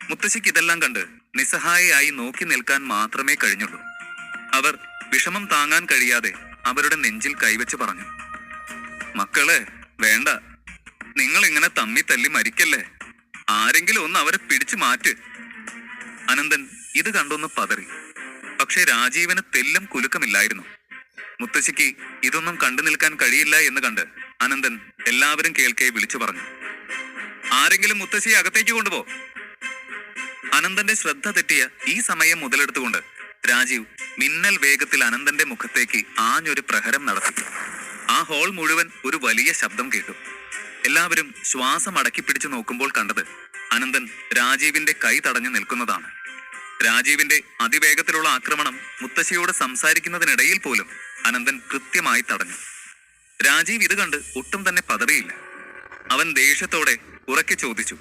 മുത്തശ്ശിക്ക് ഇതെല്ലാം കണ്ട് നിസ്സഹായയായി നോക്കി നിൽക്കാൻ മാത്രമേ കഴിഞ്ഞുള്ളൂ. അവർ വിഷമം താങ്ങാൻ കഴിയാതെ അവരുടെ നെഞ്ചിൽ കൈവച്ച് പറഞ്ഞു, മക്കളെ വേണ്ട, നിങ്ങൾ ഇങ്ങനെ തമ്മി തല്ലി മരിക്കല്ലേ. ആരെങ്കിലും ഒന്ന് അവരെ പിടിച്ചു മാറ്റ്. അനന്തൻ ഇത് കണ്ടൊന്ന് പതറി. പക്ഷെ രാജീവന് തെല്ലും കുലുക്കമില്ലായിരുന്നു. മുത്തശ്ശിക്ക് ഇതൊന്നും കണ്ടു നിൽക്കാൻ കഴിയില്ല എന്ന് കണ്ട് അനന്തൻ എല്ലാവരും കേൾക്കെ വിളിച്ചു പറഞ്ഞു, ആരെങ്കിലും മുത്തശ്ശിയെ അകത്തേക്ക് കൊണ്ടുപോ. അനന്തന്റെ ശ്രദ്ധ തെറ്റിയ ഈ സമയം മുതലെടുത്തുകൊണ്ട് രാജീവ് മിന്നൽ വേഗത്തിൽ അനന്തന്റെ മുഖത്തേക്ക് ആഞ്ഞൊരു പ്രഹരം നടത്തി. ആ ഹോൾ മുഴുവൻ ഒരു വലിയ ശബ്ദം കേട്ടു. എല്ലാവരും ശ്വാസം അടക്കി പിടിച്ചു നോക്കുമ്പോൾ കണ്ടത് അനന്തൻ രാജീവിന്റെ കൈ തടഞ്ഞു നിൽക്കുന്നതാണ്. രാജീവിന്റെ അതിവേഗത്തിലുള്ള ആക്രമണം മുത്തശ്ശിയോട് സംസാരിക്കുന്നതിനിടയിൽ പോലും അനന്തൻ കൃത്യമായി തടഞ്ഞു. രാജീവ് ഇത് കണ്ട് ഒട്ടും തന്നെ പതറിയില്ല. അവൻ ദേഷ്യത്തോടെ ഉറക്കെ ചോദിച്ചു,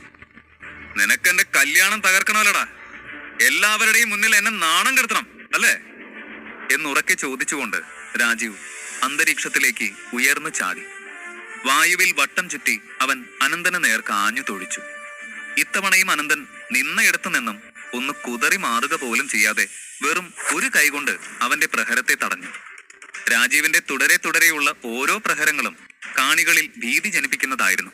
നിനക്കെന്റെ കല്യാണം തകർക്കണമല്ലടാ. എല്ലാവരുടെയും മുന്നിൽ എന്നെ നാണം കെടുത്തണം അല്ലേ എന്നുറക്കെ ചോദിച്ചുകൊണ്ട് രാജീവ് അന്തരീക്ഷത്തിലേക്ക് ഉയർന്നു ചാടി. വായുവിൽ വട്ടം ചുറ്റി അവൻ അനന്തന് നേർക്ക് ആഞ്ഞു തൊഴിച്ചു. ഇത്തവണയും അനന്തൻ നിന്നയിടത്തു നിന്നും ഒന്ന് കുതറി മാറുക പോലും ചെയ്യാതെ വെറും ഒരു കൈകൊണ്ട് അവന്റെ പ്രഹരത്തെ തടഞ്ഞു. രാജീവിന്റെ തുടരെയുള്ള ഓരോ പ്രഹരങ്ങളും കാണികളിൽ ഭീതി ജനിപ്പിക്കുന്നതായിരുന്നു.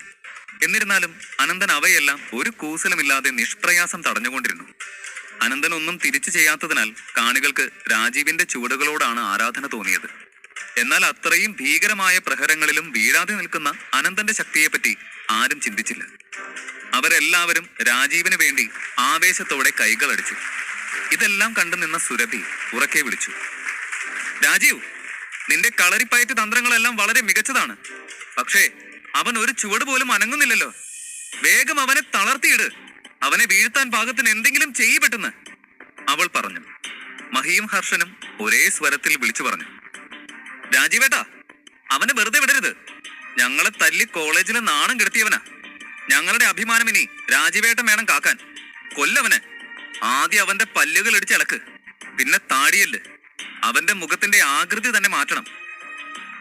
എന്നിരുന്നാലും അനന്തൻ അവയെല്ലാം ഒരു കൂസലുമില്ലാതെ നിഷ്പ്രയാസം തടഞ്ഞുകൊണ്ടിരുന്നു. അനന്തൻ ഒന്നും തിരിച്ചു ചെയ്യാത്തതിനാൽ കാണികൾക്ക് രാജീവിന്റെ ചുവടുകളോടാണ് ആരാധന തോന്നിയത്. എന്നാൽ അത്രയും ഭീകരമായ പ്രഹരങ്ങളിലും വീഴാതെ നിൽക്കുന്ന അനന്തന്റെ ശക്തിയെപ്പറ്റി ആരും ചിന്തിച്ചില്ല. അവരെല്ലാവരും രാജീവിന് വേണ്ടി ആവേശത്തോടെ കൈകളടിച്ചു. ഇതെല്ലാം കണ്ടു നിന്ന സുരഭി ഉറക്കെ വിളിച്ചു, രാജീവ്, നിന്റെ കളരിപ്പയറ്റ് തന്ത്രങ്ങളെല്ലാം വളരെ മികച്ചതാണ്. പക്ഷേ അവൻ ഒരു ചുവട് പോലും അനങ്ങുന്നില്ലല്ലോ. വേഗം അവനെ തളർത്തിയിട്. അവനെ വീഴ്ത്താൻ പാകത്തിന് എന്തെങ്കിലും ചെയ്യ് പെട്ടെന്ന്, അവൾ പറഞ്ഞു. മഹിയും ഹർഷനും ഒരേ സ്വരത്തിൽ വിളിച്ചു പറഞ്ഞു, രാജീവേട്ടാ, അവനെ വെറുതെ വിടരുത്. ഞങ്ങളെ തല്ലി കോളേജിലെ നാണം കെടുത്തിയവനാ. ഞങ്ങളുടെ അഭിമാനം ഇനി രാജീവേട്ടൻ വേണം കാക്കാൻ. കൊല്ലവനെ. ആദ്യം അവന്റെ പല്ലുകൾ ഇടിച്ചിളക്ക്, പിന്നെ താടിയല്ല്. അവന്റെ മുഖത്തിന്റെ ആകൃതി തന്നെ മാറ്റണം.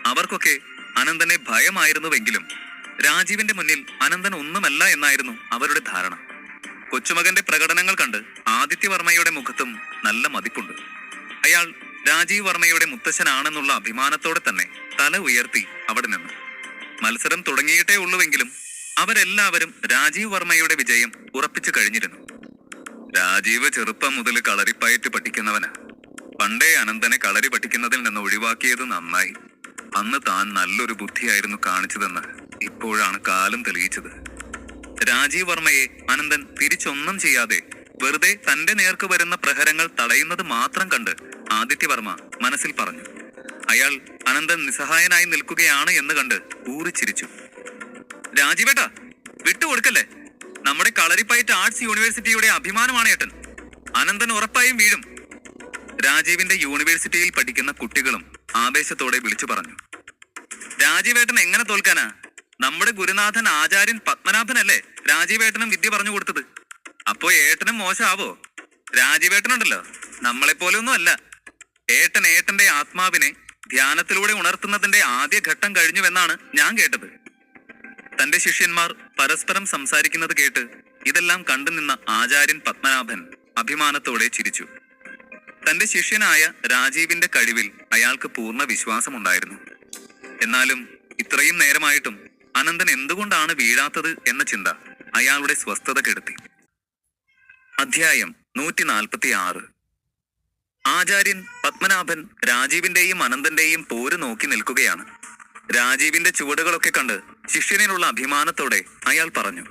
അവർക്കൊക്കെ അനന്തനെ ഭയമായിരുന്നുവെങ്കിലും രാജീവിന്റെ മുന്നിൽ അനന്തൻ ഒന്നുമല്ല എന്നായിരുന്നു അവരുടെ ധാരണ. കൊച്ചുമകന്റെ പ്രകടനങ്ങൾ കണ്ട് ആദിത്യവർമ്മയുടെ മുഖത്തും നല്ല മതിപ്പുണ്ട്. അയാൾ രാജീവ് വർമ്മയുടെ മുത്തശ്ശനാണെന്നുള്ള അഭിമാനത്തോടെ തന്നെ തല ഉയർത്തി അവിടെ നിന്നു. മത്സരം തുടങ്ങിയിട്ടേ ഉള്ളുവെങ്കിലും അവരെല്ലാവരും രാജീവ് വർമ്മയുടെ വിജയം ഉറപ്പിച്ചു കഴിഞ്ഞിരുന്നു. രാജീവ് ചെറുപ്പം മുതൽ കളരിപ്പയറ്റ് പഠിക്കുന്നവനാ. പണ്ടേ അനന്തനെ കളരി പഠിക്കുന്നതിൽ നിന്ന് ഒഴിവാക്കിയത് നന്നായി. അന്ന് താൻ നല്ലൊരു ബുദ്ധിയായിരുന്നു കാണിച്ചതെന്ന് ഇപ്പോഴാണ് കാലം തെളിയിച്ചത്. രാജീവ് വർമ്മയെ അനന്തൻ തിരിച്ചൊന്നും ചെയ്യാതെ വെറുതെ തന്റെ നേർക്ക് വരുന്ന പ്രഹരങ്ങൾ തടയുന്നത് മാത്രം കണ്ട് ആദിത്യവർമ്മ മനസ്സിൽ പറഞ്ഞു. അയാൾ അനന്തൻ നിസ്സഹായനായി നിൽക്കുകയാണ് എന്ന് കണ്ട് ഊറിച്ചിരിച്ചു. രാജീവേട്ടാ, വിട്ടുകൊടുക്കല്ലേ. നമ്മുടെ കളരിപ്പയറ്റ് ആർട്സ് യൂണിവേഴ്സിറ്റിയുടെ അഭിമാനമാണ് ഏട്ടൻ. അനന്തൻ ഉറപ്പായും വീഴും. രാജീവിന്റെ യൂണിവേഴ്സിറ്റിയിൽ പഠിക്കുന്ന കുട്ടികളും ആവേശത്തോടെ വിളിച്ചു പറഞ്ഞു. രാജീവേട്ടൻ എങ്ങനെ തോൽക്കാനാ? നമ്മുടെ ഗുരുനാഥൻ ആചാര്യൻ പത്മനാഭനല്ലേ രാജീവേട്ടനും വിദ്യ പറഞ്ഞു കൊടുത്തത്. അപ്പോ ഏട്ടനും മോശമാവോ? രാജീവേട്ടനുണ്ടല്ലോ, നമ്മളെപ്പോലെ ഒന്നും അല്ല. ഏട്ടന്റെ ആത്മാവിനെ ധ്യാനത്തിലൂടെ ഉണർത്തുന്നതിന്റെ ആദ്യ ഘട്ടം കഴിഞ്ഞുവെന്നാണ് ഞാൻ കേട്ടത്. തന്റെ ശിഷ്യന്മാർ പരസ്പരം സംസാരിക്കുന്നത് കേട്ട് ഇതെല്ലാം കണ്ടുനിന്ന ആചാര്യൻ പത്മനാഭൻ അഭിമാനത്തോടെ ചിരിച്ചു. തന്റെ ശിഷ്യനായ രാജീവിന്റെ കഴിവിൽ അയാൾക്ക് പൂർണ്ണ വിശ്വാസമുണ്ടായിരുന്നു. എന്നാലും ഇത്രയും നേരമായിട്ടും അനന്തൻ എന്തുകൊണ്ടാണ് വീഴാത്തത് എന്ന ചിന്ത അയാളുടെ സ്വസ്ഥത കെടുത്തി. അധ്യായം 146. ആചാര്യൻ പത്മനാഭൻ രാജീവിന്റെയും അനന്തന്റെയും പോര് നോക്കി നിൽക്കുകയാണ്. രാജീവിന്റെ ചുവടുകളൊക്കെ കണ്ട് ശിഷ്യനിലുള്ള അഭിമാനത്തോടെ അയാൾ പറഞ്ഞു,